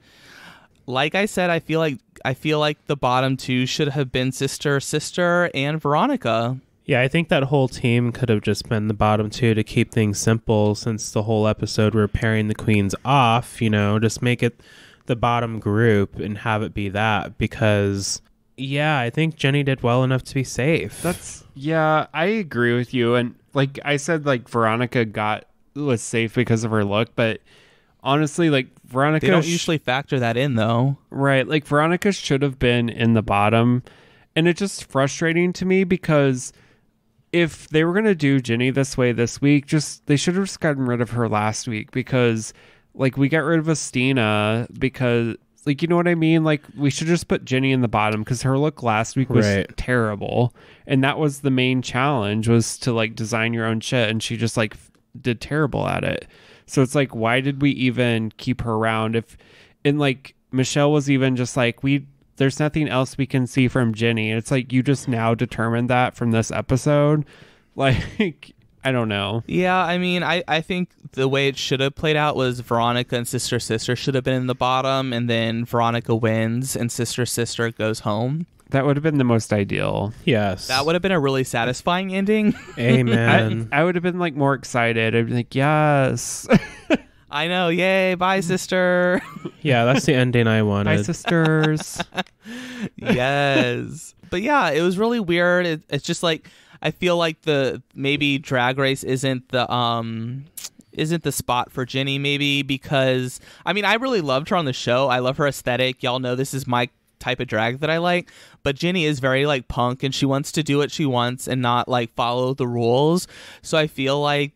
Like I said, I feel like the bottom 2 should have been Sister, and Veronica. Yeah, I think that whole team could have just been the bottom 2 to keep things simple, since the whole episode we're pairing the queens off, you know, just make it the bottom group and have it be that, because yeah, I think Jenny did well enough to be safe. I agree with you. And like I said, like Veronica was safe because of her look, but honestly, like Veronica, they don't usually factor that in though. Right. Like Veronica should have been in the bottom, and it's just frustrating to me because if they were going to do Ginny this way this week, they should have just gotten rid of her last week, because like we got rid of Estina because, like, you know what I mean? Like, we should just put Ginny in the bottom because her look last week was terrible. And that was the main challenge, was to like design your own shit. And she just like did terrible at it. So it's like, why did we even keep her around? And like Michelle was even just like, there's nothing else we can see from Ginny. It's like, you just now determined that from this episode. Like, I don't know. Yeah, I mean, I think the way it should have played out was Veronica and Sister Sister should have been in the bottom, and then Veronica wins and Sister Sister goes home. That would have been the most ideal. Yes. That would have been a really satisfying ending. Amen. I would have been like more excited. I'd be like, yes. I know. Yay. Bye, sister. Yeah, that's the ending I wanted. Hi, sisters. Yes. But yeah, it was really weird. It's just like, I feel like maybe Drag Race isn't the spot for Jenny, maybe, because I mean, I really loved her on the show. I love her aesthetic. Y'all know this is my type of drag that I like, but Jenny is very like punk, and she wants to do what she wants and not like follow the rules. So I feel like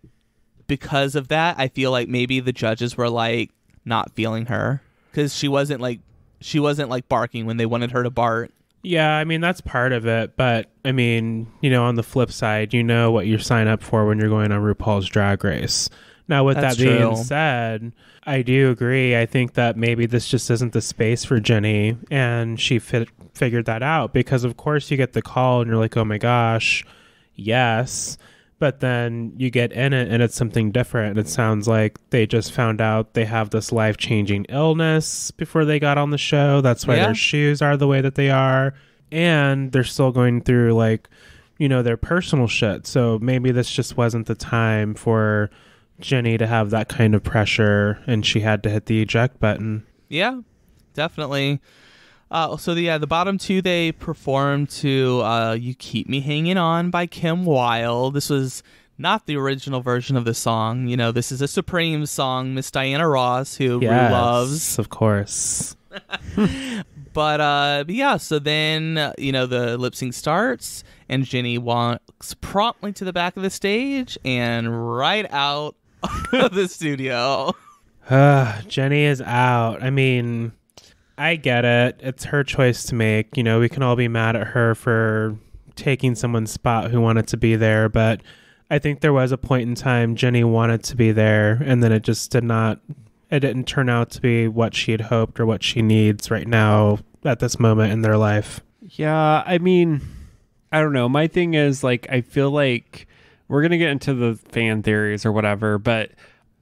because of that, I feel like maybe the judges were like not feeling her because she wasn't like barking when they wanted her to bark. Yeah, I mean, that's part of it. But, I mean, on the flip side, you know what you sign up for when you're going on RuPaul's Drag Race. Now, with That's that being true. said, I do agree. I think that maybe this just isn't the space for Jenny, and she figured that out. Because, of course, you get the call, and you're like, oh, my gosh, yes. But then you get in it, and it's something different. It sounds like they just found out they have this life-changing illness before they got on the show. That's why their shoes are the way that they are. And they're still going through, like, their personal shit. So maybe this just wasn't the time for Jenny to have that kind of pressure, and she had to hit the eject button. Yeah, definitely. The bottom two, they performed to You Keep Me Hanging On by Kim Wilde. This was not the original version of the song. This is a Supreme song, Miss Diana Ross, who Rue loves. Of course. But yeah, so then, the lip sync starts, and Jenny walks promptly to the back of the stage and right out of the studio. Jenny is out. I mean, I get it. It's her choice to make. We can all be mad at her for taking someone's spot who wanted to be there, but I think there was a point in time Jenny wanted to be there, and then it just didn't turn out to be what she had hoped or what she needs right now at this moment in their life. Yeah, I mean, I don't know. My thing is, like, I feel like we're going to get into the fan theories or whatever, but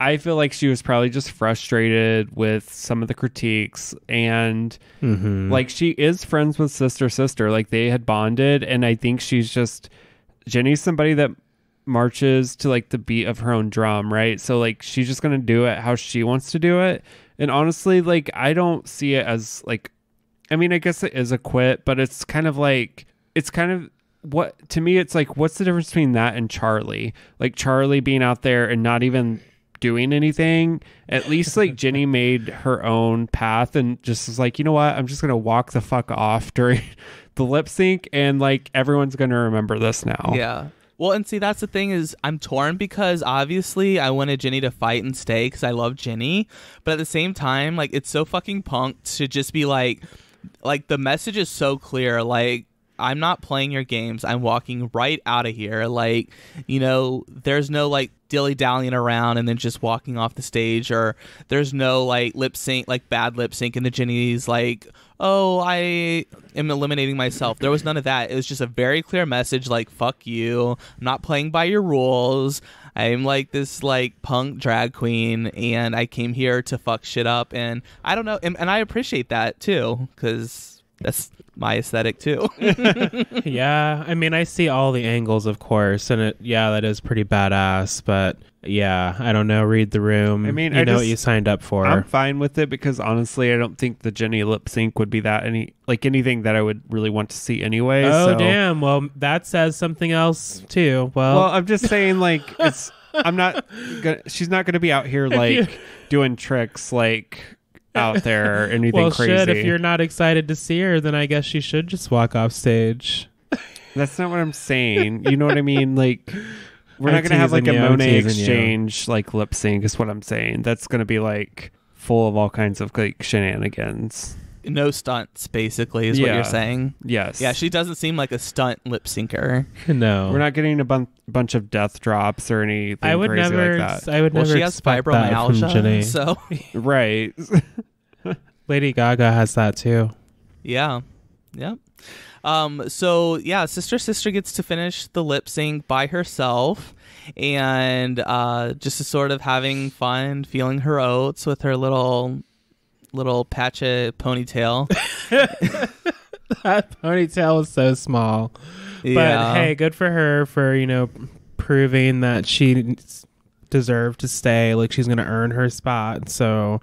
I feel like she was probably just frustrated with some of the critiques, and like, she is friends with Sister Sister. Like, they had bonded, and I think Jenny's somebody that marches to like the beat of her own drum, right? So like, she's just gonna do it how she wants to do it. And honestly, like, I don't see it as like, I mean, I guess it is a quit, but it's kind of what to me, it's like, what's the difference between that and Charlie? Like, Charlie being out there and not even doing anything. At least like Jenny made her own path and just was like, you know what, I'm just gonna walk the fuck off during the lip sync, and like, everyone's gonna remember this now. Yeah. Well, and see, that's the thing is, I'm torn because obviously I wanted Jenny to fight and stay because I love Jenny, but at the same time, like, it's so fucking punk to just be like the message is so clear, like, I'm not playing your games. I'm walking right out of here. Like, there's no like dilly-dallying around and then just walking off the stage, or there's no like lip sync, like bad lip sync, and the Jenny's like, oh, I am eliminating myself. There was none of that. It was just a very clear message, like, fuck you. I'm not playing by your rules. I'm like this like punk drag queen, and I came here to fuck shit up, and I don't know, and I appreciate that too, because that's my aesthetic too. Yeah, I mean, I see all the angles, of course, and that is pretty badass, but yeah, I don't know, read the room. I mean, what you signed up for. I'm fine with it because honestly, I don't think the Jenny lip sync would be anything that I would really want to see anyway. Oh, so. damn. Well, that says something else too. Well, I'm just saying, like, she's not gonna be out here like doing tricks like out there or anything crazy. Shit, if you're not excited to see her, then I guess she should just walk off stage. That's not what I'm saying. You know what I mean? Like, we're not gonna have like a Monet exchange like lip sync is what I'm saying. That's gonna be like full of all kinds of like shenanigans. No stunts, basically, is what you're saying. Yes. Yeah, she doesn't seem like a stunt lip syncer. No. We're not getting a bunch of death drops or anything crazy like that. I would never she has expect that from Jenny. fibromyalgia, so Right. Lady Gaga has that too. yeah. Yep. So yeah, Sister gets to finish the lip sync by herself, and just sort of having fun, feeling her oats with her little patch of ponytail. That ponytail was so small. But Yeah. hey, good for her for, proving that she deserved to stay. Like, she's going to earn her spot. So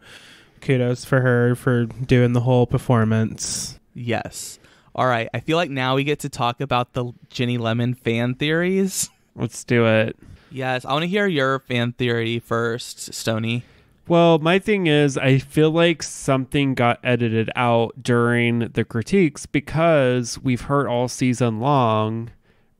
kudos for her for doing the whole performance. Yes. All right. I feel like now we get to talk about the Ginny Lemon fan theories. Let's do it. Yes. I want to hear your fan theory first, Stoney. Well, my thing is, I feel like something got edited out during the critiques because we've heard all season long,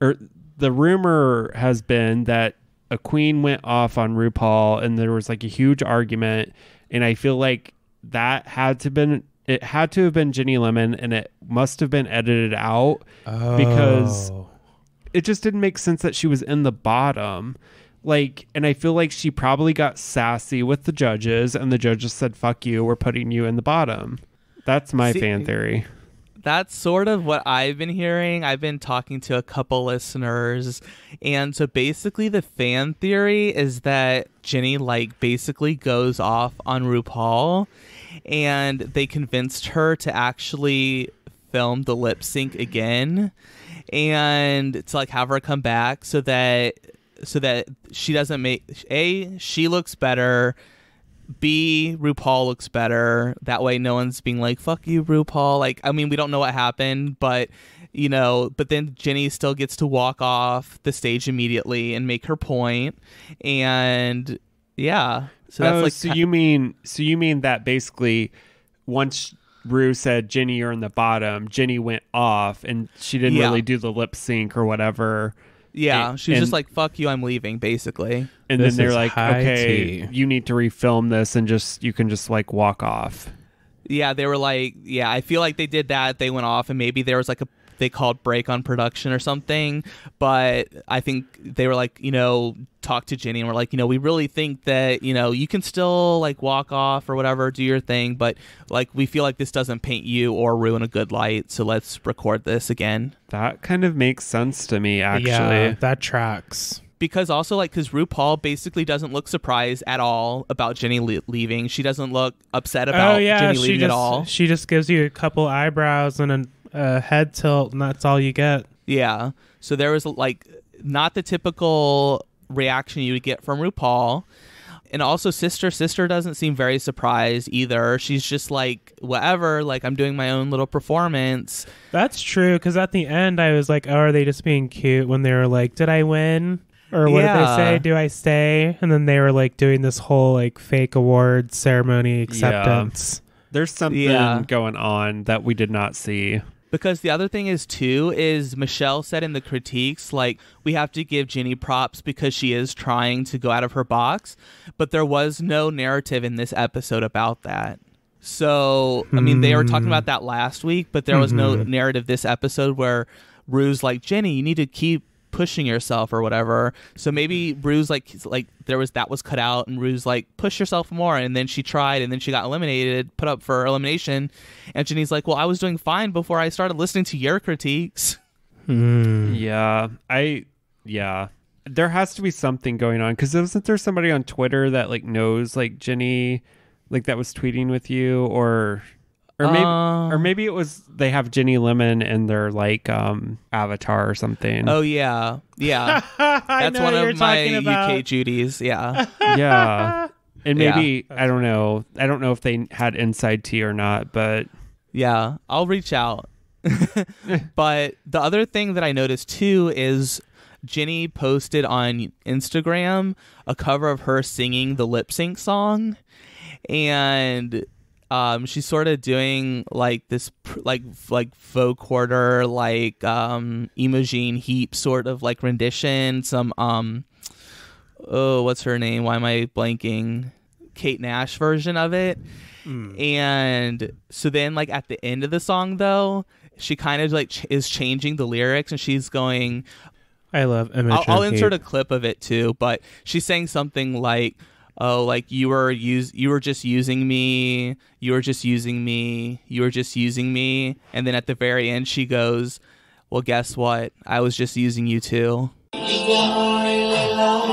or the rumor has been that a queen went off on RuPaul and there was like a huge argument. And I feel like it had to have been Ginny Lemon, and it must have been edited out because it just didn't make sense that she was in the bottom. Like, and I feel like she probably got sassy with the judges, and the judges said, fuck you, we're putting you in the bottom. That's my fan theory. That's sort of what I've been hearing. I've been talking to a couple listeners, and so basically the fan theory is that Ginny basically goes off on RuPaul, and they convinced her to actually film the lip sync again, and to have her come back so that she doesn't she looks better, B, RuPaul looks better. That way no one's being like, fuck you, RuPaul. I mean, we don't know what happened, but but then Ginny still gets to walk off the stage immediately and make her point. And yeah. So that's so you mean that basically once Ru said, Ginny, you're in the bottom, Ginny went off and she didn't really do the lip sync or whatever. Yeah, she was just like, fuck you, I'm leaving, basically. And then they're like, okay, you need to refilm this and you can just walk off. Yeah, they were like, yeah, I feel like they did that. They went off and maybe there was they called break on production or something. But I think they were like, talk to Ginny and we're like, we really think that, you can still walk off or whatever, do your thing. But we feel like this doesn't paint you or ruin a good light. So let's record this again. That kind of makes sense to me, actually. Yeah, that tracks. Because also, because RuPaul basically doesn't look surprised at all about Ginny leaving. She doesn't look upset about Ginny leaving at all. She just gives you a couple eyebrows and a head tilt, and that's all you get. Yeah. So there was not the typical reaction you would get from RuPaul. And also Sister doesn't seem very surprised either. She's just whatever, I'm doing my own little performance. That's true, because at the end I was like, oh, are they just being cute when they were like, did I win? Or what did they say? Do I stay? And then they were doing this whole fake award ceremony acceptance. Yeah. There's something going on that we did not see. Because the other thing is Michelle said in the critiques, we have to give Ginny props because she is trying to go out of her box. But there was no narrative in this episode about that. So, I mean, they were talking about that last week, but there was no narrative this episode where Ru's like, Ginny, you need to keep pushing yourself or whatever. So maybe Ru's that was cut out and Ru's push yourself more, and then she tried and then she got put up for elimination, and Ginny's like, well, I was doing fine before I started listening to your critiques. Yeah, there has to be something going on, because wasn't there somebody on Twitter that knows Ginny, that was tweeting with you, or maybe it was they have Ginny Lemon in their avatar or something. Oh yeah. That's one of my UK Judies. Yeah. Yeah. And maybe I don't know if they had inside tea or not, but yeah, I'll reach out. But the other thing that I noticed too is Ginny posted on Instagram a cover of her singing the lip sync song, and she's sort of doing this faux quarter Imogen Heap sort of rendition, some what's her name, why am I blanking, Kate Nash version of it. And so then at the end of the song though, she kind of is changing the lyrics, and she's going, I love Imogen I'll insert Heap. a clip of it too, but she's saying something oh, you were just using me. You were just using me. You were just using me. And then at the very end, she goes, well, guess what? I was just using you too. don't really love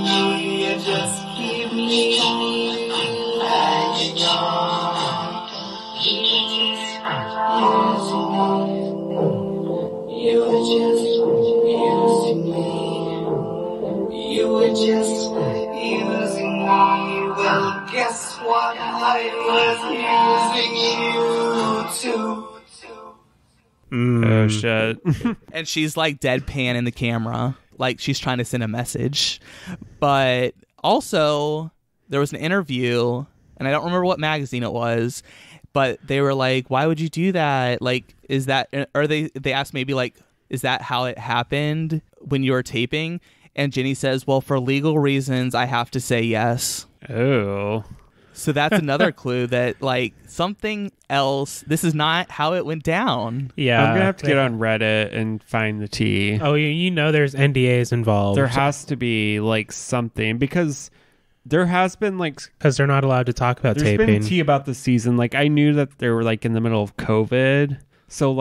me. You just keep me hanging on. You were just using me. You were just using me. Well, guess what? I was using you too. Oh shit. And she's like deadpan in the camera, like she's trying to send a message. But also, there was an interview, and I don't remember what magazine it was, but they were like, "Why would you do that? Like, is that?" Or they asked maybe like, "Is that how it happened when you were taping?" And Jenny says, "Well, for legal reasons, I have to say yes." Oh. So that's another clue that like something else. This is not how it went down. Yeah. I'm gonna have to get on Reddit and find the tea. Oh, you know there's NDAs involved. There has to be like something, because there has been like Because they're not allowed to talk about there's taping. been tea about the season. Like I knew that they were like in the middle of COVID. So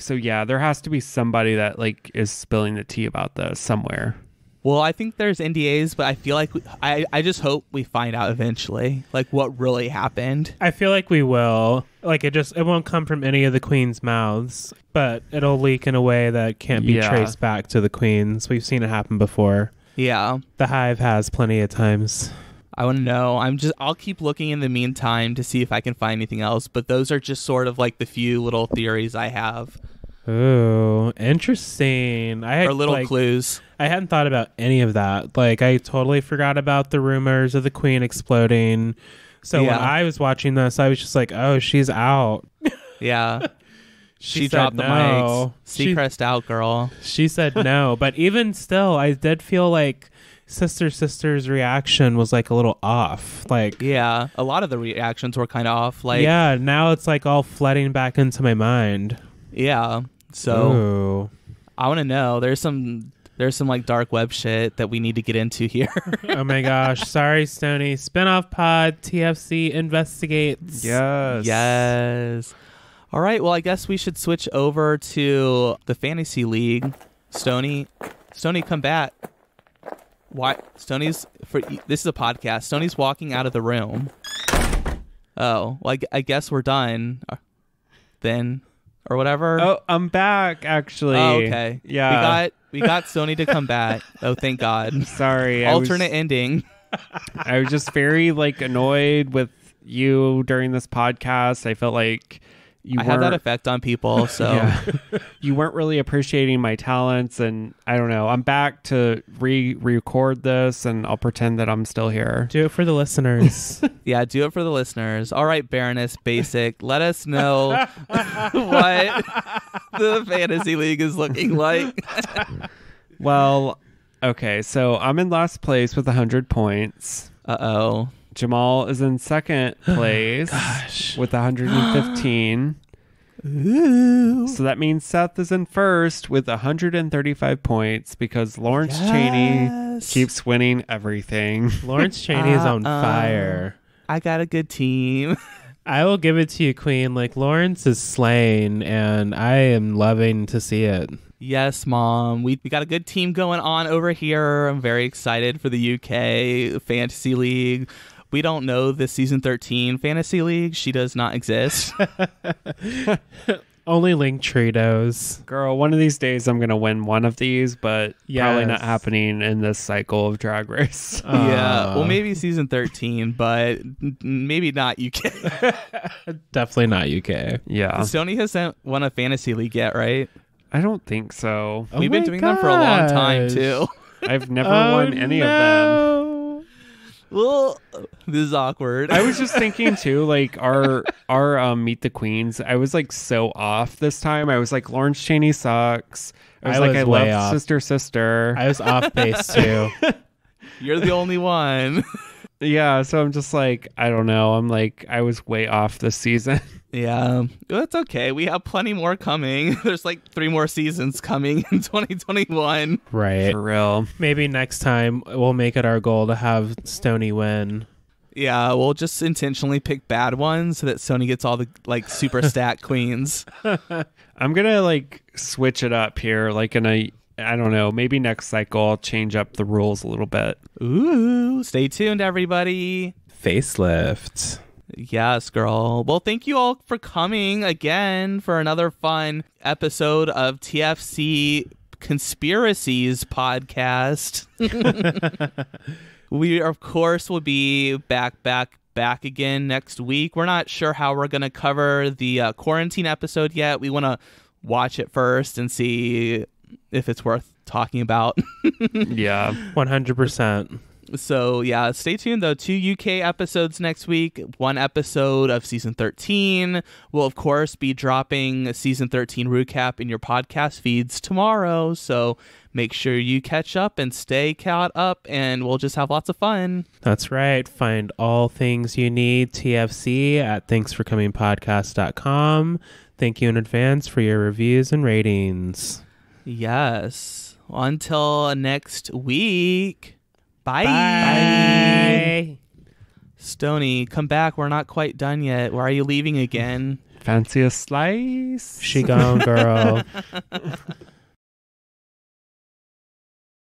yeah, there has to be somebody that like is spilling the tea about this somewhere. Well, I think there's NDAs, but I feel like I just hope we find out eventually, like what really happened. I feel like we will. Like it won't come from any of the queen's mouths, but it'll leak in a way that can't be Yeah. traced back to the queens. We've seen it happen before. Yeah, The Hive has plenty of times. I want to know. I'll keep looking in the meantime to see if I can find anything else. But those are just sort of like the few little theories I have, Ooh, interesting. or little clues. I hadn't thought about any of that. Like, I totally forgot about the rumors of the queen exploding. So when Yeah. I was watching this, I was just like, oh, she's out. Yeah, she said dropped the no. mics. Seacrest out, girl. She said no. But even still, I did feel like Sister's reaction was like a little off. Like, Yeah, a lot of the reactions were kind of off. Like, yeah, now it's like all flooding back into my mind. yeah. So Ooh. I want to know. There's some like dark web shit that we need to get into here. Oh my gosh. Sorry, Stoney. Spinoff pod TFC investigates. Yes. Yes. All right. Well, I guess we should switch over to the fantasy league. Stoney, come back. Why? This is a podcast. Stoney's walking out of the room. Oh, well, I guess we're done then, or whatever. Oh, I'm back actually. Oh, okay. Yeah. We got Stoney to come back. Oh, thank God. Sorry. Alternate ending. I was just very like annoyed with you during this podcast. I felt like I have that effect on people, so yeah, you weren't really appreciating my talents, and I don't know. I'm back to re-record this, and I'll pretend that I'm still here. Do it for the listeners. yeah, do it for the listeners. All right, Baroness Basic, let us know what the fantasy league is looking like. Well, okay, so I'm in last place with 100 points. Uh-oh. Jamal is in second place with 115. Ooh. So that means Seth is in first with 135 points because Lawrence Cheney keeps winning everything. Lawrence Cheney is on fire. I got a good team. I will give it to you, Queen. Like, Lawrence is slaying, and I am loving to see it. Yes, Mom. We got a good team going on over here. I'm very excited for the UK Fantasy League. We don't know the Season 13 Fantasy League. She does not exist. Only Linktree knows. Girl, one of these days I'm going to win one of these, but probably not happening in this cycle of Drag Race. Yeah. Well, maybe Season 13, but maybe not UK. Definitely not UK. Yeah. Sony hasn't won a Fantasy League yet, right? I don't think so. We've been doing them for a long time, too. I've never won any of them. Well, this is awkward. I was just thinking too, like our Meet the Queens. I was like so off this time. I was like, Lawrence Cheney sucks. I was way love off. Sister. I was off base too. You're the only one. Yeah, so I'm just like, I don't know. I'm like, I was way off this season. Yeah, that's okay. We have plenty more coming. There's like 3 more seasons coming in 2021. Right. For real. Maybe next time we'll make it our goal to have Stoney win. Yeah, we'll just intentionally pick bad ones so that Sony gets all the like super stacked queens. I'm gonna like switch it up here, like in a I don't know. Maybe next cycle I'll change up the rules a little bit. Ooh, stay tuned, everybody. Facelift. Yes, girl. Well, thank you all for coming again for another fun episode of TFC Conspiracies podcast. We, of course, will be back again next week. We're not sure how we're going to cover the quarantine episode yet. We want to watch it first and see if it's worth talking about. Yeah. 100%. So, yeah, stay tuned, though. 2 UK episodes next week. 1 episode of Season 13. We'll, of course, be dropping a Season 13 recap in your podcast feeds tomorrow. So make sure you catch up and stay caught up, and we'll just have lots of fun. That's right. Find all things you need TFC at thanksforcomingpodcast.com. Thank you in advance for your reviews and ratings. Yes. Until next week. Bye. Bye. Stony, come back. We're not quite done yet. Why are you leaving again? Fancy a slice? She gone, girl.